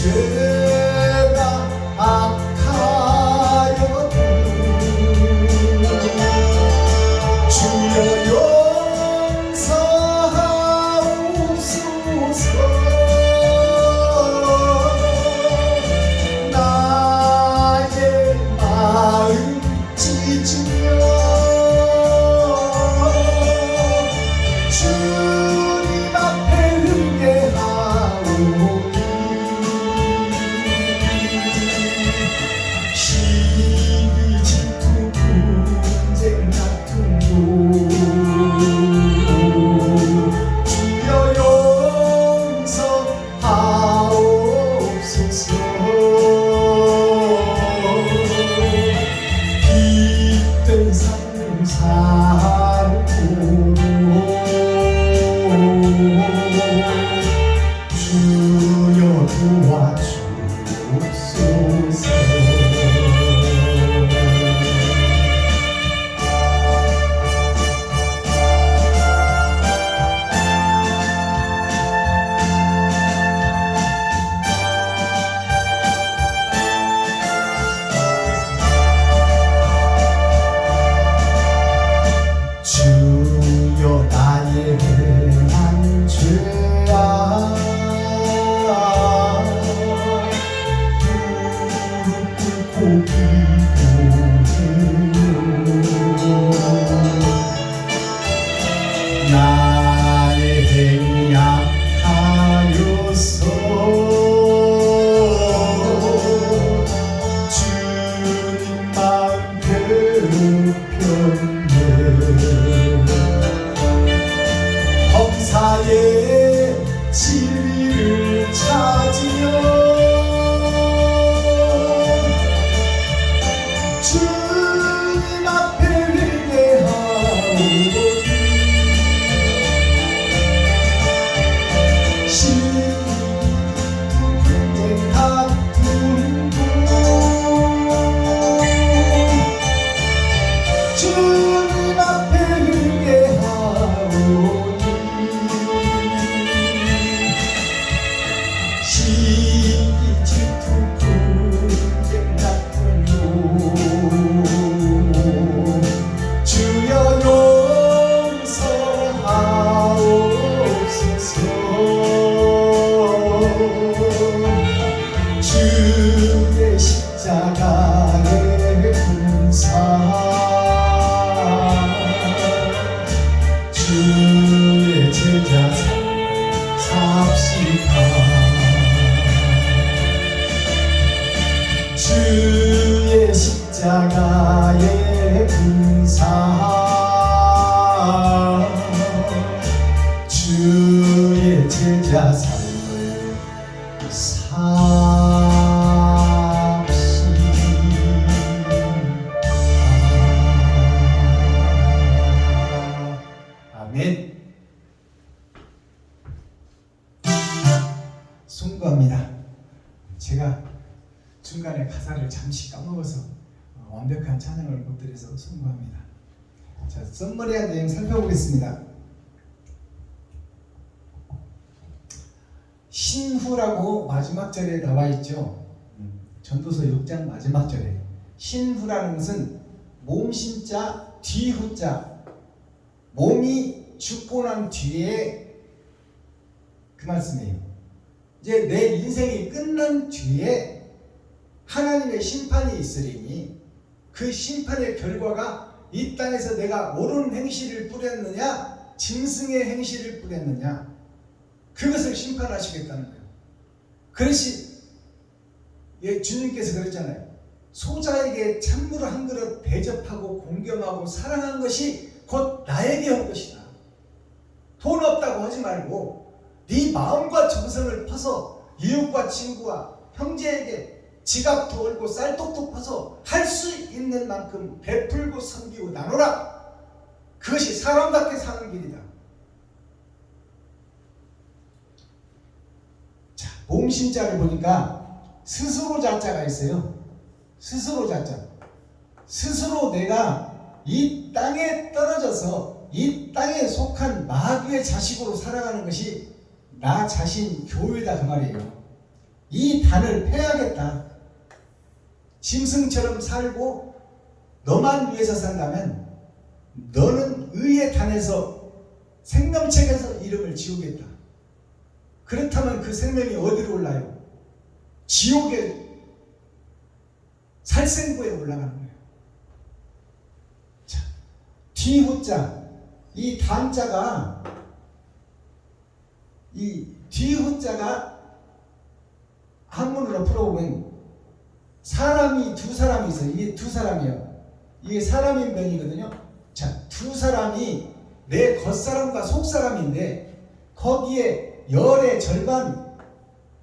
죄가 악하여도 주여 용서하옵소서. 나의 마음 찢으며 주님 앞에 회개하오니 시기 질투 분쟁 다툼도 주여 용서하옵소서. 빛된 삶 살고 주여 도와주옵소서. 주여 나의 행한 죄아 무릎 꿇고 기도해요. 나의 행이 약하여서 주님 마음 괴롭혔네. 범사의 진리를 찾으며 주님 앞에 회개하오니 시기 분쟁 다툼도 주님 앞에 회개하오니 시기 질투 분쟁 다툼도 주여 용서하옵소서. 주의 십자가의 군사 주의 제자 삽시다. 주의 십자가의 군사 주의 제자 삶을 삽시다. 아멘. 송구합니다. 제가 중간에 가사를 잠시 까먹어서 완벽한 찬양을 못 드려서 송구합니다. 자, 썸머리한 내용 살펴보겠습니다. 신후라고 마지막 절에 나와 있죠. 전도서 6장 마지막 절에 신후라는 것은 몸신자 뒤후자, 몸이 죽고 난 뒤에 그 말씀이에요. 이제 내 인생이 끝난 뒤에 하나님의 심판이 있으리니 그 심판의 결과가 이 땅에서 내가 옳은 행실을 뿌렸느냐 짐승의 행실을 뿌렸느냐 그것을 심판하시겠다는 거예요. 그것이 주님께서 그랬잖아요. 소자에게 찬물 한 그릇 대접하고 공경하고 사랑한 것이 곧 나에게 온 것이다. 돈 없다고 하지 말고 네 마음과 정성을 퍼서 이웃과 친구와 형제에게 지갑 털고 쌀떡도 퍼서 할 수 있는 만큼 베풀고 섬기고 나누라. 그것이 사람답게 사는 길이다. 자, 몸신자를 보니까 스스로 자자가 있어요. 스스로 자자. 스스로 내가 이 땅에 떨어져서 이 땅에 속한 마귀의 자식으로 살아가는 것이 나 자신 교회다 그 말이에요. 이 단을 패야겠다. 짐승처럼 살고 너만 위해서 산다면 너는 의의 단에서 생명책에서 이름을 지우겠다. 그렇다면 그 생명이 어디로 올라요? 지옥의 살생부에 올라가는 거예요. 자, 뒤후자, 이 단자가, 이 뒤후자가 한문으로 풀어보면 사람이 두 사람이 있어요. 이게 두 사람이에요. 이게 사람인 명이거든요. 자, 두 사람이 내 겉사람과 속사람인데 거기에 열의 절반,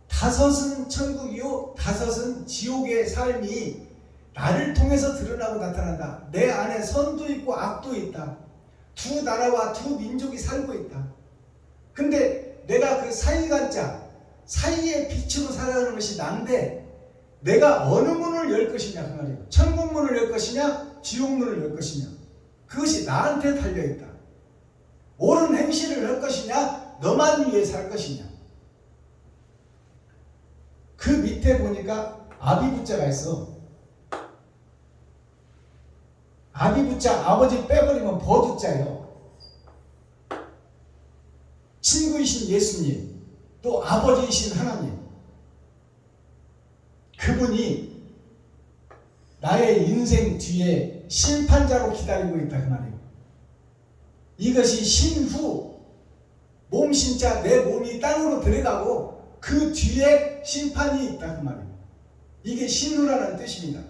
다섯은 천국이요 다섯은 지옥의 삶이 나를 통해서 드러나고 나타난다. 내 안에 선도 있고 악도 있다. 두 나라와 두 민족이 살고 있다. 근데 내가 그 사이간자, 사이의 빛으로 살아가는 것이 난데 내가 어느 문을 열 것이냐 그 말이에요. 천국 문을 열 것이냐 지옥 문을 열 것이냐, 그것이 나한테 달려있다. 옳은 행실을 할 것이냐 너만 위해 살 것이냐. 그 밑에 보니까 아비부자가 있어. 아비부자, 아버지 빼버리면 버두자예요. 친구이신 예수님, 또 아버지이신 하나님, 그분이 나의 인생 뒤에 심판자로 기다리고 있다 그 말이에요. 이것이 신후, 몸 신자 내 몸이 땅으로 들어가고 그 뒤에 심판이 있다 그 말이에요. 이게 신후라는 뜻입니다.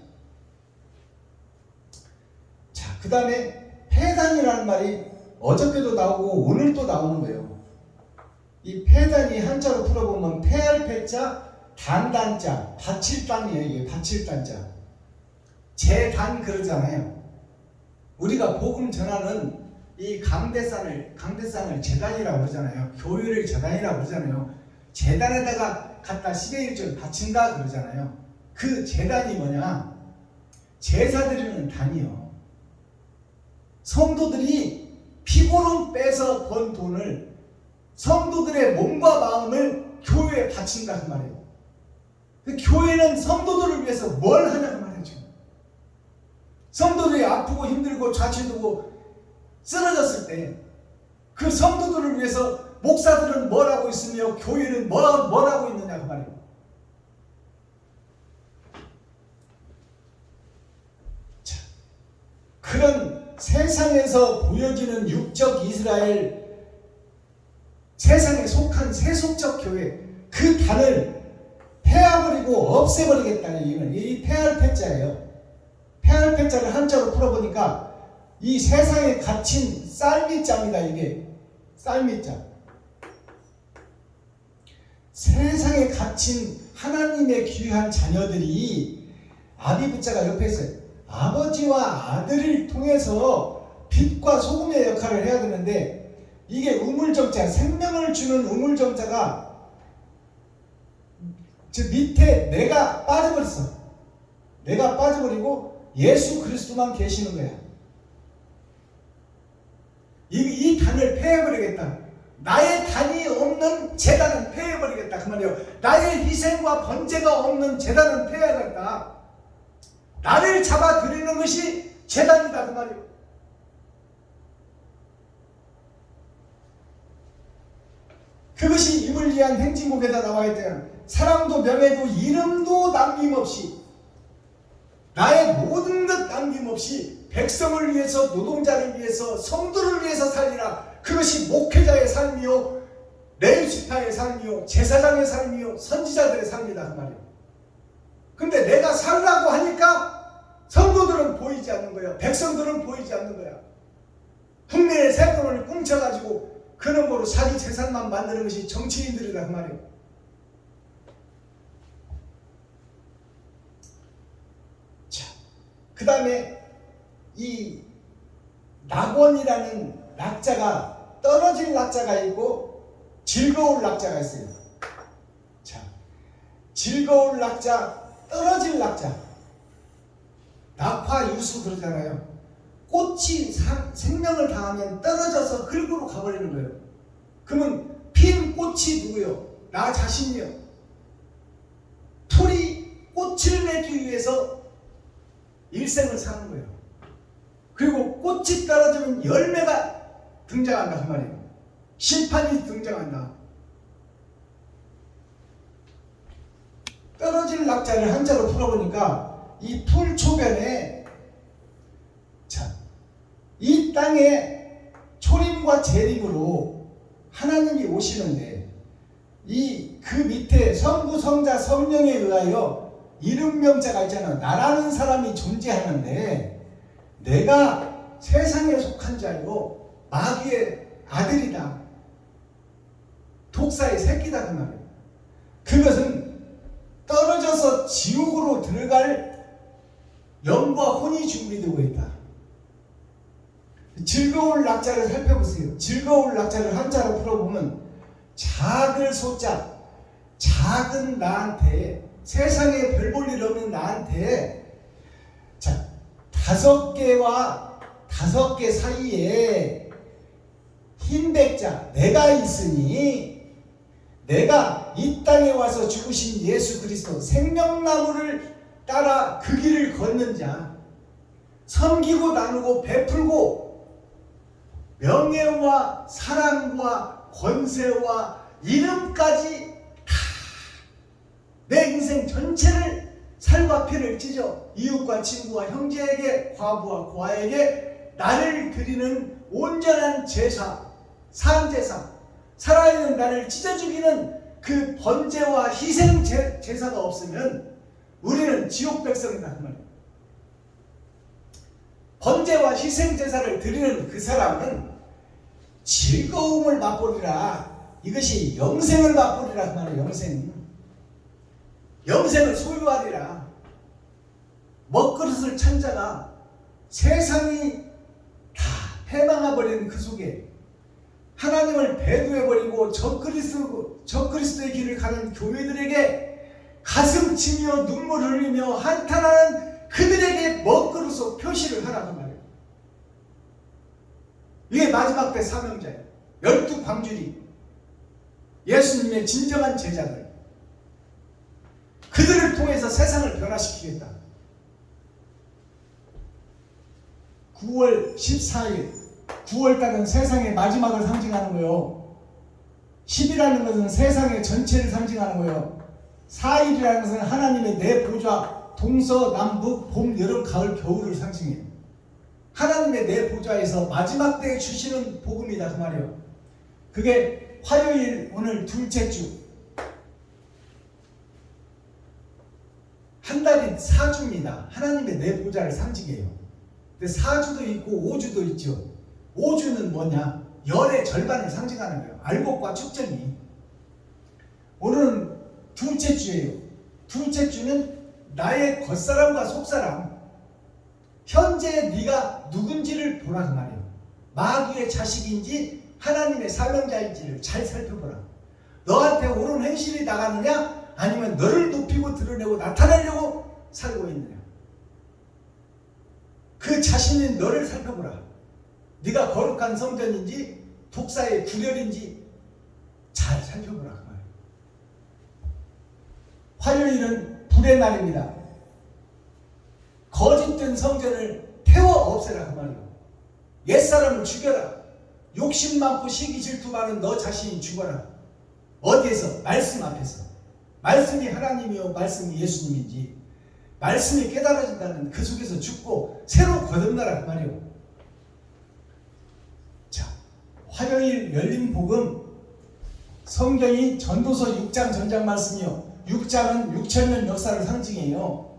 자, 그 다음에 폐단이라는 말이 어저께도 나오고 오늘 또 나오는 거예요. 이 폐단이 한자로 풀어보면 폐할 폐자, 단단자, 바칠단이에요. 이게 바칠단자. 재단 그러잖아요. 우리가 복음 전하는 이 강대상을 재단이라고 그러잖아요. 교회를 재단이라고 그러잖아요. 재단에다가 갖다 10의 1절 바친다 그러잖아요. 그 재단이 뭐냐? 제사 드리는 단이요. 성도들이 피고름 빼서 번 돈을 성도들의 몸과 마음을 교회에 바친다 그 말이에요. 그 교회는 성도들을 위해서 뭘 하냐 그 말이죠. 성도들이 아프고 힘들고 좌치되고 쓰러졌을 때 그 성도들을 위해서 목사들은 뭘 하고 있으며 교회는 뭘 하고 있느냐 그 말이에요. 자, 그런 세상에서 보여지는 육적 이스라엘, 세상에 속한 세속적 교회, 그 단을 패야버리고 없애버리겠다는 이유는 이 폐할 폐자예요. 폐할 폐자를 한자로 풀어보니까 이 세상에 갇힌 쌀미자입니다. 이게 쌀미자. 세상에 갇힌 하나님의 귀한 자녀들이, 아비부자가 옆에 있어요. 아버지와 아들을 통해서 빛과 소금의 역할을 해야 되는데 이게 우물정자, 생명을 주는 우물정자가 저 밑에 내가 빠져버렸어. 내가 빠져버리고 예수 그리스도만 계시는 거야. 이 단을 폐해버리겠다. 나의 단이 없는 제단은 폐해버리겠다 그 말이에요. 나의 희생과 번제가 없는 제단은 폐해야겠다. 나를 잡아 드리는 것이 제단이다 그 말이에요. 그것이 임을 위한 행진곡에다 나와 있대요. 사랑도 명예도 이름도 남김없이, 나의 모든 것 남김없이 백성을 위해서, 노동자를 위해서, 성도를 위해서 살리라. 그것이 목회자의 삶이요, 레위지파의 삶이요, 제사장의 삶이요, 선지자들의 삶이다 그 말이에요. 근데 내가 살라고 하니까 성도들은 보이지 않는 거예요. 백성들은 보이지 않는 거야. 국민의 세금을 꽁쳐가지고 그놈으로 자기 재산만 만드는 것이 정치인들이다 그 말이에요. 자, 그 다음에 이 낙원이라는 낙자가, 떨어질 낙자가 있고 즐거울 낙자가 있어요. 자, 즐거울 낙자, 떨어질 낙자. 낙화유수 그러잖아요. 꽃이 생명을 다하면 떨어져서 흙으로 가버리는 거예요. 그러면 핀 꽃이 누구요? 나 자신이요. 꽃을 맺기 위해서 일생을 사는 거예요. 그리고 꽃이 떨어지면 열매가 등장한다 그 말이에요. 심판이 등장한다. 떨어질 낙자를 한자로 풀어보니까 이 풀초변에 이 땅에 초림과 재림으로 하나님이 오시는데 그 밑에 성부, 성자, 성령에 의하여 이름명자가 있잖아. 나라는 사람이 존재하는데 내가 세상에 속한 자요 마귀의 아들이다. 독사의 새끼다 그 말이에요. 그것은 떨어져서 지옥으로 들어갈 영과 혼이 준비되고 있다. 즐거울 낙자를 살펴보세요. 즐거울 낙자를 한자로 풀어보면 작을 소자, 작은 나한테, 세상에 별 볼 일 없는 나한테 5개 사이에 흰 백자 내가 있으니 내가 이 땅에 와서 죽으신 예수 그리스도 생명나무를 따라 그 길을 걷는 자, 섬기고 나누고 베풀고 명예와 사랑과 권세와 이름까지 다 내 인생 전체를 살과 피를 찢어 이웃과 친구와 형제에게 과부와 고아에게 나를 드리는 온전한 제사, 산제사, 살아있는 나를 찢어 죽이는 그 번제와 희생 제사가 없으면 우리는 지옥 백성이다 그 말이에요. 번제와 희생 제사를 드리는 그 사람은 즐거움을 맛보리라. 이것이 영생을 맛보리라 그 말이에요. 영생을 소유하리라. 먹그릇을 찬 자가 세상이 다 패망해버리는 그 속에 하나님을 배도해버리고 적그리스도의 길을 가는 교회들에게 가슴 치며 눈물 흘리며 한탄하는 그들에게 먹그릇으로 표시를 하라고 말이에요. 이게 마지막 때 사명자예요. 12광주리 예수님의 진정한 제자들, 그들을 통해서 세상을 변화시키겠다. 9월 14일 9월달은 세상의 마지막을 상징하는 거예요. 10이라는 것은 세상의 전체를 상징하는 거예요. 4일이라는 것은 하나님의 네 보좌, 동서남북 봄 여름 가을 겨울을 상징해요. 하나님의 네 보좌에서 마지막 때에 주시는 복음이다 그 말이에요. 그게 화요일 오늘 둘째 주, 한 달이 4주입니다. 하나님의 네 보좌를 상징해요. 근데 4주도 있고 5주도 있죠. 5주는 뭐냐? 열의 절반을 상징하는 거예요. 알곡과 축전이. 오늘은 둘째 주예요. 둘째 주는 나의 겉사람과 속사람, 현재 네가 누군지를 보라 그 말이에요. 마귀의 자식인지 하나님의 사명자인지를 잘 살펴보라. 너한테 옳은 행실이 나가느냐 아니면 너를 높이고 드러내고 나타내려고 살고 있느냐. 그 자신인 너를 살펴보라. 네가 거룩한 성전인지 독사의 구렬인지 잘 살펴보라 그 말이에요. 화요일은 불의 날입니다. 거짓된 성전을 태워 없애라 그 말이에요. 옛사람을 죽여라. 욕심 많고 시기 질투 많은 너 자신이 죽어라. 어디에서? 말씀 앞에서. 말씀이 하나님이요 말씀이 예수님인지 말씀이 깨달아진다는 그 속에서 죽고 새로 거듭나라 그 말이에요. 자, 화요일 열린 복음, 성경이 전도서 6장 전장 말씀이요 6장은 6,000년 역사를 상징해요.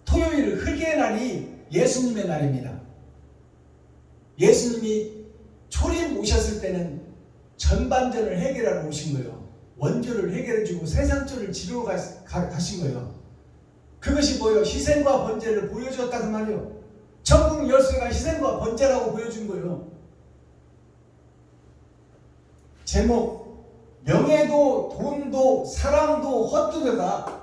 토요일 흑의 날이 예수님의 날입니다. 예수님이 초림 오셨을 때는 전반전을 해결하러 오신 거예요. 원조를 해결해주고 세상조를 지르러 가신 거예요. 그것이 뭐예요? 희생과 번제를 보여주었다 그 말이에요. 천국 열쇠가 희생과 번제라고 보여준 거예요. 제목, 명예도 돈도 사랑도 헛되다.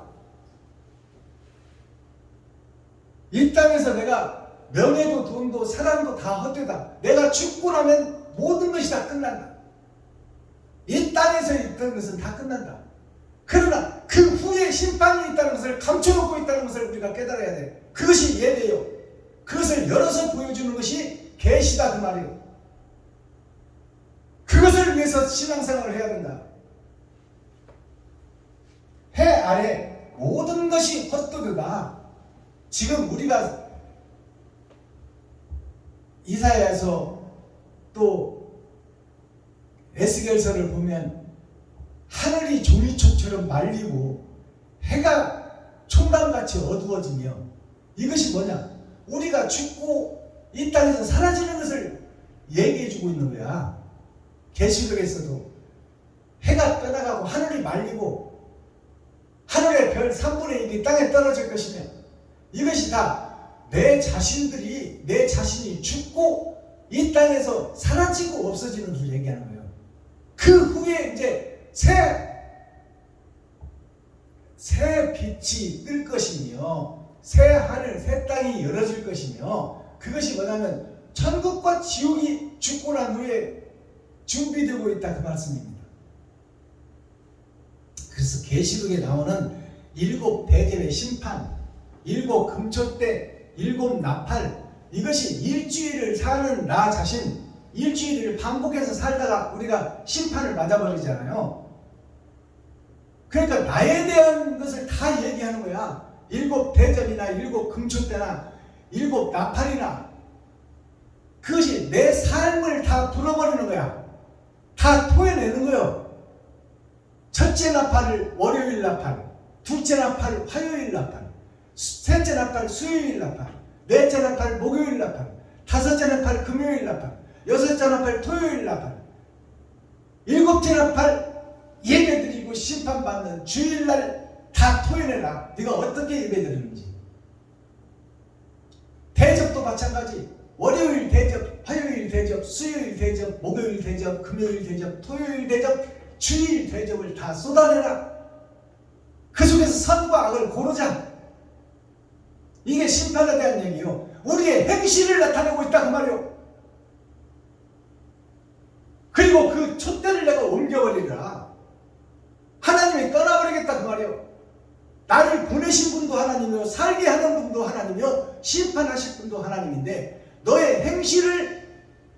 이 땅에서 내가 명예도 돈도 사랑도 다 헛되다. 내가 죽고 나면 모든 것이 다 끝난다. 이 땅에서 있던 것은 다 끝난다. 그러나 그 후에 심판이 있다는 것을 감춰놓고 있다는 것을 우리가 깨달아야 돼. 그것이 예배요. 그것을 열어서 보여주는 것이 계시다 그 말이에요. 그것을 위해서 신앙생활을 해야 된다. 해 아래 모든 것이 헛되다. 지금 우리가 이사야에서 또 에스겔서를 보면 하늘이 종이촉처럼 말리고 해가 총감같이 어두워지며, 이것이 뭐냐? 우리가 죽고 이 땅에서 사라지는 것을 얘기해주고 있는 거야. 계시록에서도 해가 떠나가고 하늘이 말리고 하늘의 별 3분의 1이 땅에 떨어질 것이며, 이것이 다 내 자신이 죽고 이 땅에서 사라지고 없어지는 것을 얘기하는 거예요. 그 후에 이제 새 빛이 뜰 것이며, 새 하늘, 새 땅이 열어질 것이며, 그것이 뭐냐면 천국과 지옥이 죽고 난 후에 준비되고 있다 그 말씀입니다. 그래서 계시록에 나오는 7 대접의 심판, 7 금초대, 7 나팔, 이것이 일주일을 사는 나 자신, 일주일을 반복해서 살다가 우리가 심판을 맞아버리잖아요. 그러니까 나에 대한 것을 다 얘기하는 거야. 7 대접이나 7 금초대나 7 나팔이나, 그것이 내 삶을 다 불어버리는 거야. 다 토해내는 거예요. 첫째 나팔을 월요일 나팔, 둘째 나팔 화요일 나팔, 셋째 나팔 수요일 나팔, 넷째 나팔 목요일 나팔, 다섯째 나팔 금요일 나팔, 여섯째 나팔 토요일 나팔, 일곱째 나팔 예배드리고 심판받는 주일날 다 토해내라. 네가 어떻게 예배드리는지. 대접도 마찬가지. 월요일 대접, 화요일 대접, 수요일 대접, 목요일 대접, 금요일 대접, 토요일 대접, 주일 대접을 다 쏟아내라. 그 속에서 선과 악을 고르자. 이게 심판에 대한 얘기요. 우리의 행실을 나타내고 있다 그 말이요. 그리고 그 촛대를 내가 옮겨버리라. 하나님이 떠나버리겠다 그 말이요. 나를 보내신 분도 하나님이요, 살게 하는 분도 하나님이요, 심판하실 분도 하나님인데, 너의 행실을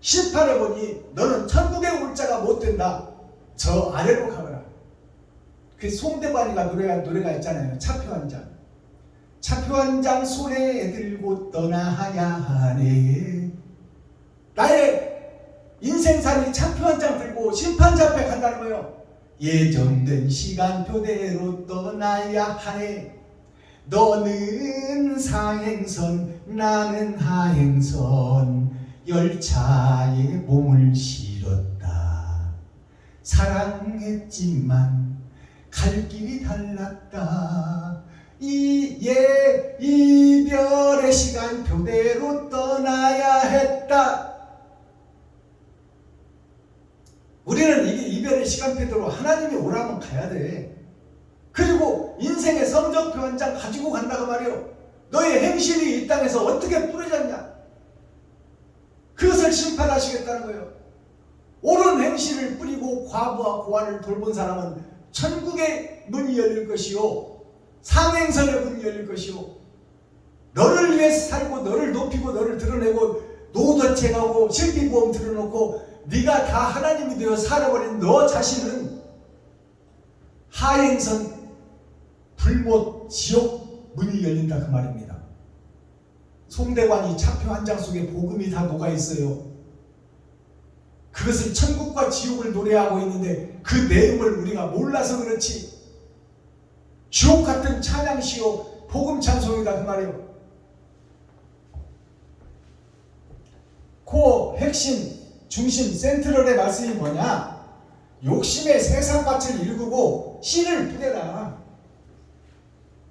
심판해보니 너는 천국에 올 자가 못 된다. 저 아래로 가거라. 그 송대관이가 노래한 노래가 있잖아요. 차표 한 장. 차표 한 장 손에 들고 떠나야 하네. 나의 인생살이 차표 한 장 들고 심판자 앞에 간다는 거예요. 예정된 시간표대로 떠나야 하네. 너는 상행선, 나는 하행선, 열차에 몸을 실었다. 사랑했지만 갈 길이 달랐다. 이별의 시간표대로 떠나야 했다. 우리는 이게 이별의 시간표대로 하나님이 오라면 가야 돼. 그리고 인생의 성적표 한 장 가지고 간다고 말이요. 너의 행실이 이 땅에서 어떻게 뿌려졌냐, 그것을 심판하시겠다는 거예요. 옳은 행실을 뿌리고 과부와 고아를 돌본 사람은 천국의 문이 열릴 것이요, 상행선의 문이 열릴 것이요, 너를 위해서 살고 너를 높이고 너를 드러내고 노도책하고 실비보험 들어놓고 네가 다 하나님이 되어 살아버린 너 자신은 하행선, 불못, 지옥 문이 열린다 그 말입니다. 송대관이 차표 한 장 속에 복음이 다 녹아있어요. 그것을 천국과 지옥을 노래하고 있는데 그 내용을 우리가 몰라서 그렇지. 주옥 같은 찬양시요 복음 찬송이다 그 말이에요. 코어, 핵심, 중심, 센트럴의 말씀이 뭐냐? 욕심의 세상밭을 일구고 씨를 뿌려라.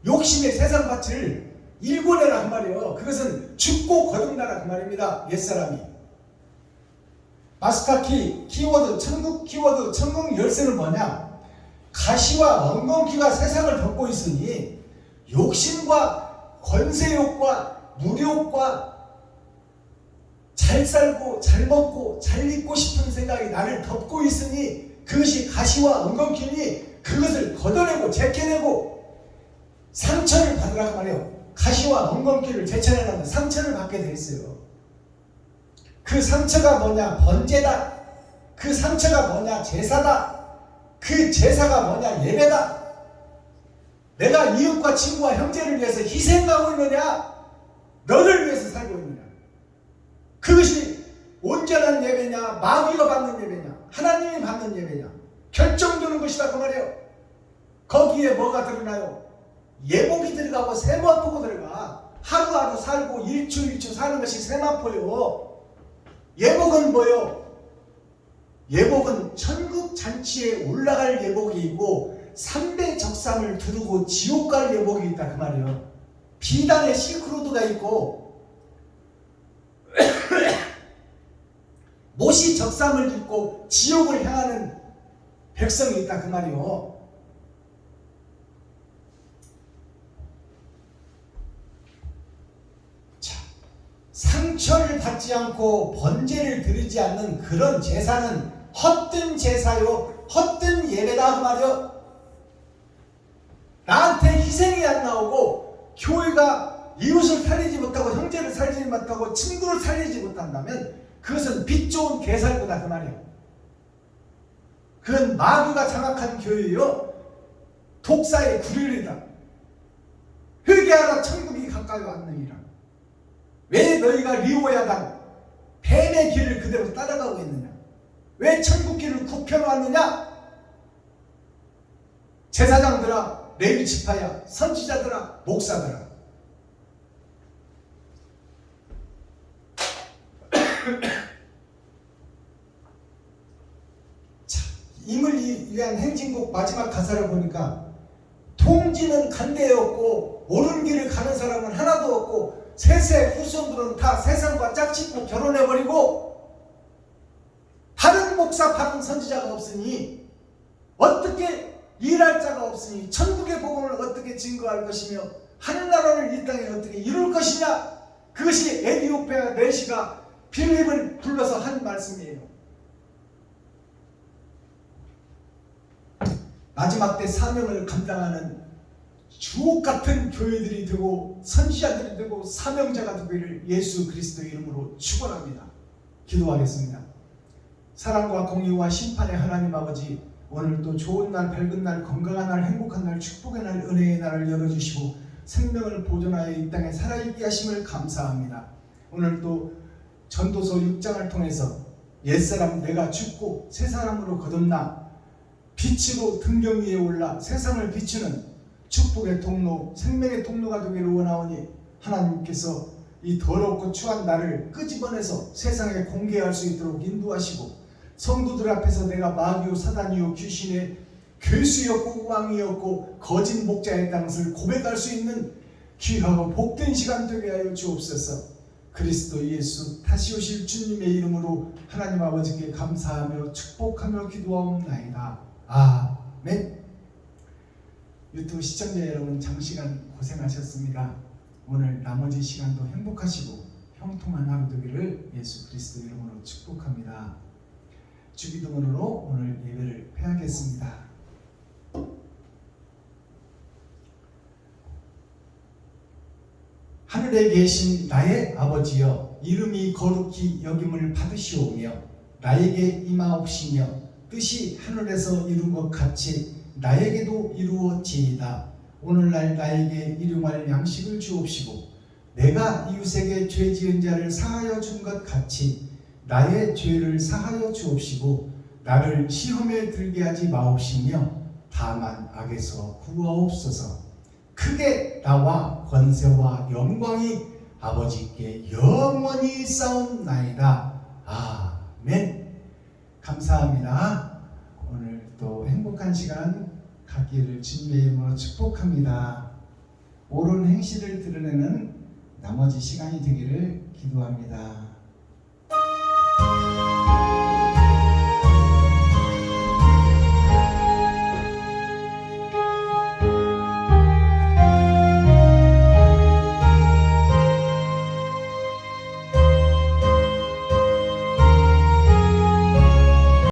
욕심의 세상밭을 일궈내라 그 말이에요. 그것은 죽고 거듭나라 그 말입니다. 옛사람이. 마스터키 키워드, 천국 키워드, 천국 열쇠는 뭐냐? 가시와 엉겅퀴가 세상을 덮고 있으니 욕심과 권세욕과 무욕과 잘 살고 잘 먹고 잘 입고 싶은 생각이 나를 덮고 있으니 그것이 가시와 엉겅퀴니 그것을 걷어내고 제껴내고 상처를 받으라고 말해요. 가시와 엉겅퀴를 제쳐내는 상처를 받게 돼 있어요. 그 상처가 뭐냐? 번제다. 그 상처가 뭐냐? 제사다. 그 제사가 뭐냐? 예배다. 내가 이웃과 친구와 형제를 위해서 희생하고 있느냐? 너를 위해서 살고 있느냐? 그것이 온전한 예배냐? 마귀가 받는 예배냐? 하나님이 받는 예배냐? 결정되는 것이다 그 말이에요. 거기에 뭐가 들어가요? 예복이 들어가고 세마포가 들어가. 하루하루 살고 일주 사는 것이 세마포요. 예복은 뭐요? 예복은 천국 잔치에 올라갈 예복이 있고 3배 적삼을 두르고 지옥 갈 예복이 있다 그 말이에요. 비단의 실크로드가 있고 못이 적삼을 입고 지옥을 향하는 백성이 있다 그 말이에요. 자, 상처를 받지 않고 번제를 드리지 않는 그런 제사는 헛된 제사요, 헛된 예배다 그 말이에요. 나한테 희생이 안 나오고 교회가 이웃을 살리지 못하고 형제를 살리지 못하고 친구를 살리지 못한다면 그것은 빛 좋은 개살구다 그 말이에요. 그건 마귀가 장악한 교회요, 독사의 구릴이다. 회개하라 천국이 가까이 왔느니라. 왜 너희가 리오야당 뱀의 길을 그대로 따라가고 있느냐? 왜 천국 길을 굽혀놓았느냐? 제사장들아, 레위 지파야, 선지자들아, 목사들아. 자, 임을 위한 행진곡 마지막 가사를 보니까 통지는 간대였고 옳은 길을 가는 사람은 하나도 없고 세세 후손들은 다 세상과 짝짓고 결혼해버리고 바른 목사 바른 선지자가 없으니 어떻게 일할 자가 없으니 천국의 복음을 어떻게 증거할 것이며 하늘나라를 이 땅에 어떻게 이룰 것이냐. 그것이 에디오피아 내시가 빌립을 불러서 한 말씀이에요. 마지막 때 사명을 감당하는 주옥같은 교회들이 되고 선지자들이 되고 사명자가 되기를 예수 그리스도 이름으로 축원합니다. 기도하겠습니다. 사랑과 공의와 심판의 하나님 아버지, 오늘도 좋은 날, 밝은 날, 건강한 날, 행복한 날, 축복의 날, 은혜의 날을 열어주시고 생명을 보존하여 이 땅에 살아있게 하심을 감사합니다. 오늘도 전도서 6장을 통해서 옛사람 내가 죽고 새 사람으로 거듭나 빛으로 등경 위에 올라 세상을 비추는 축복의 통로, 생명의 통로가 되기를 원하오니 하나님께서 이 더럽고 추한 나를 끄집어내서 세상에 공개할 수 있도록 인도하시고 성도들 앞에서 내가 마귀요 사단이요 귀신의 괴수였고 우왕이었고 거짓 목자였다는 것을 고백할 수 있는 귀하고 복된 시간 되게 하여 주옵소서. 그리스도 예수 다시 오실 주님의 이름으로 하나님 아버지께 감사하며 축복하며 기도하옵나이다. 아멘. 유튜브 시청자 여러분, 장시간 고생하셨습니다. 오늘 나머지 시간도 행복하시고 형통한 하루 되기를 예수 그리스도 이름으로 축복합니다. 주기도문으로 오늘 예배를 폐하겠습니다. 하늘에 계신 나의 아버지여, 이름이 거룩히 여김을 받으시오며 나에게 임하옵시며 뜻이 하늘에서 이룬 것 같이 나에게도 이루어지이다. 오늘날 나에게 일용할 양식을 주옵시고 내가 이웃에게 죄 지은 자를 사하여 준 것 같이 나의 죄를 사하여 주옵시고 나를 시험에 들게 하지 마옵시며 다만 악에서 구하옵소서. 크게 나와 권세와 영광이 아버지께 영원히 싸움나이다. 아멘. 감사합니다. 오늘 또 행복한 시간 갖기를 주님의 이름으로 축복합니다. 옳은 행실을 드러내는 나머지 시간이 되기를 기도합니다.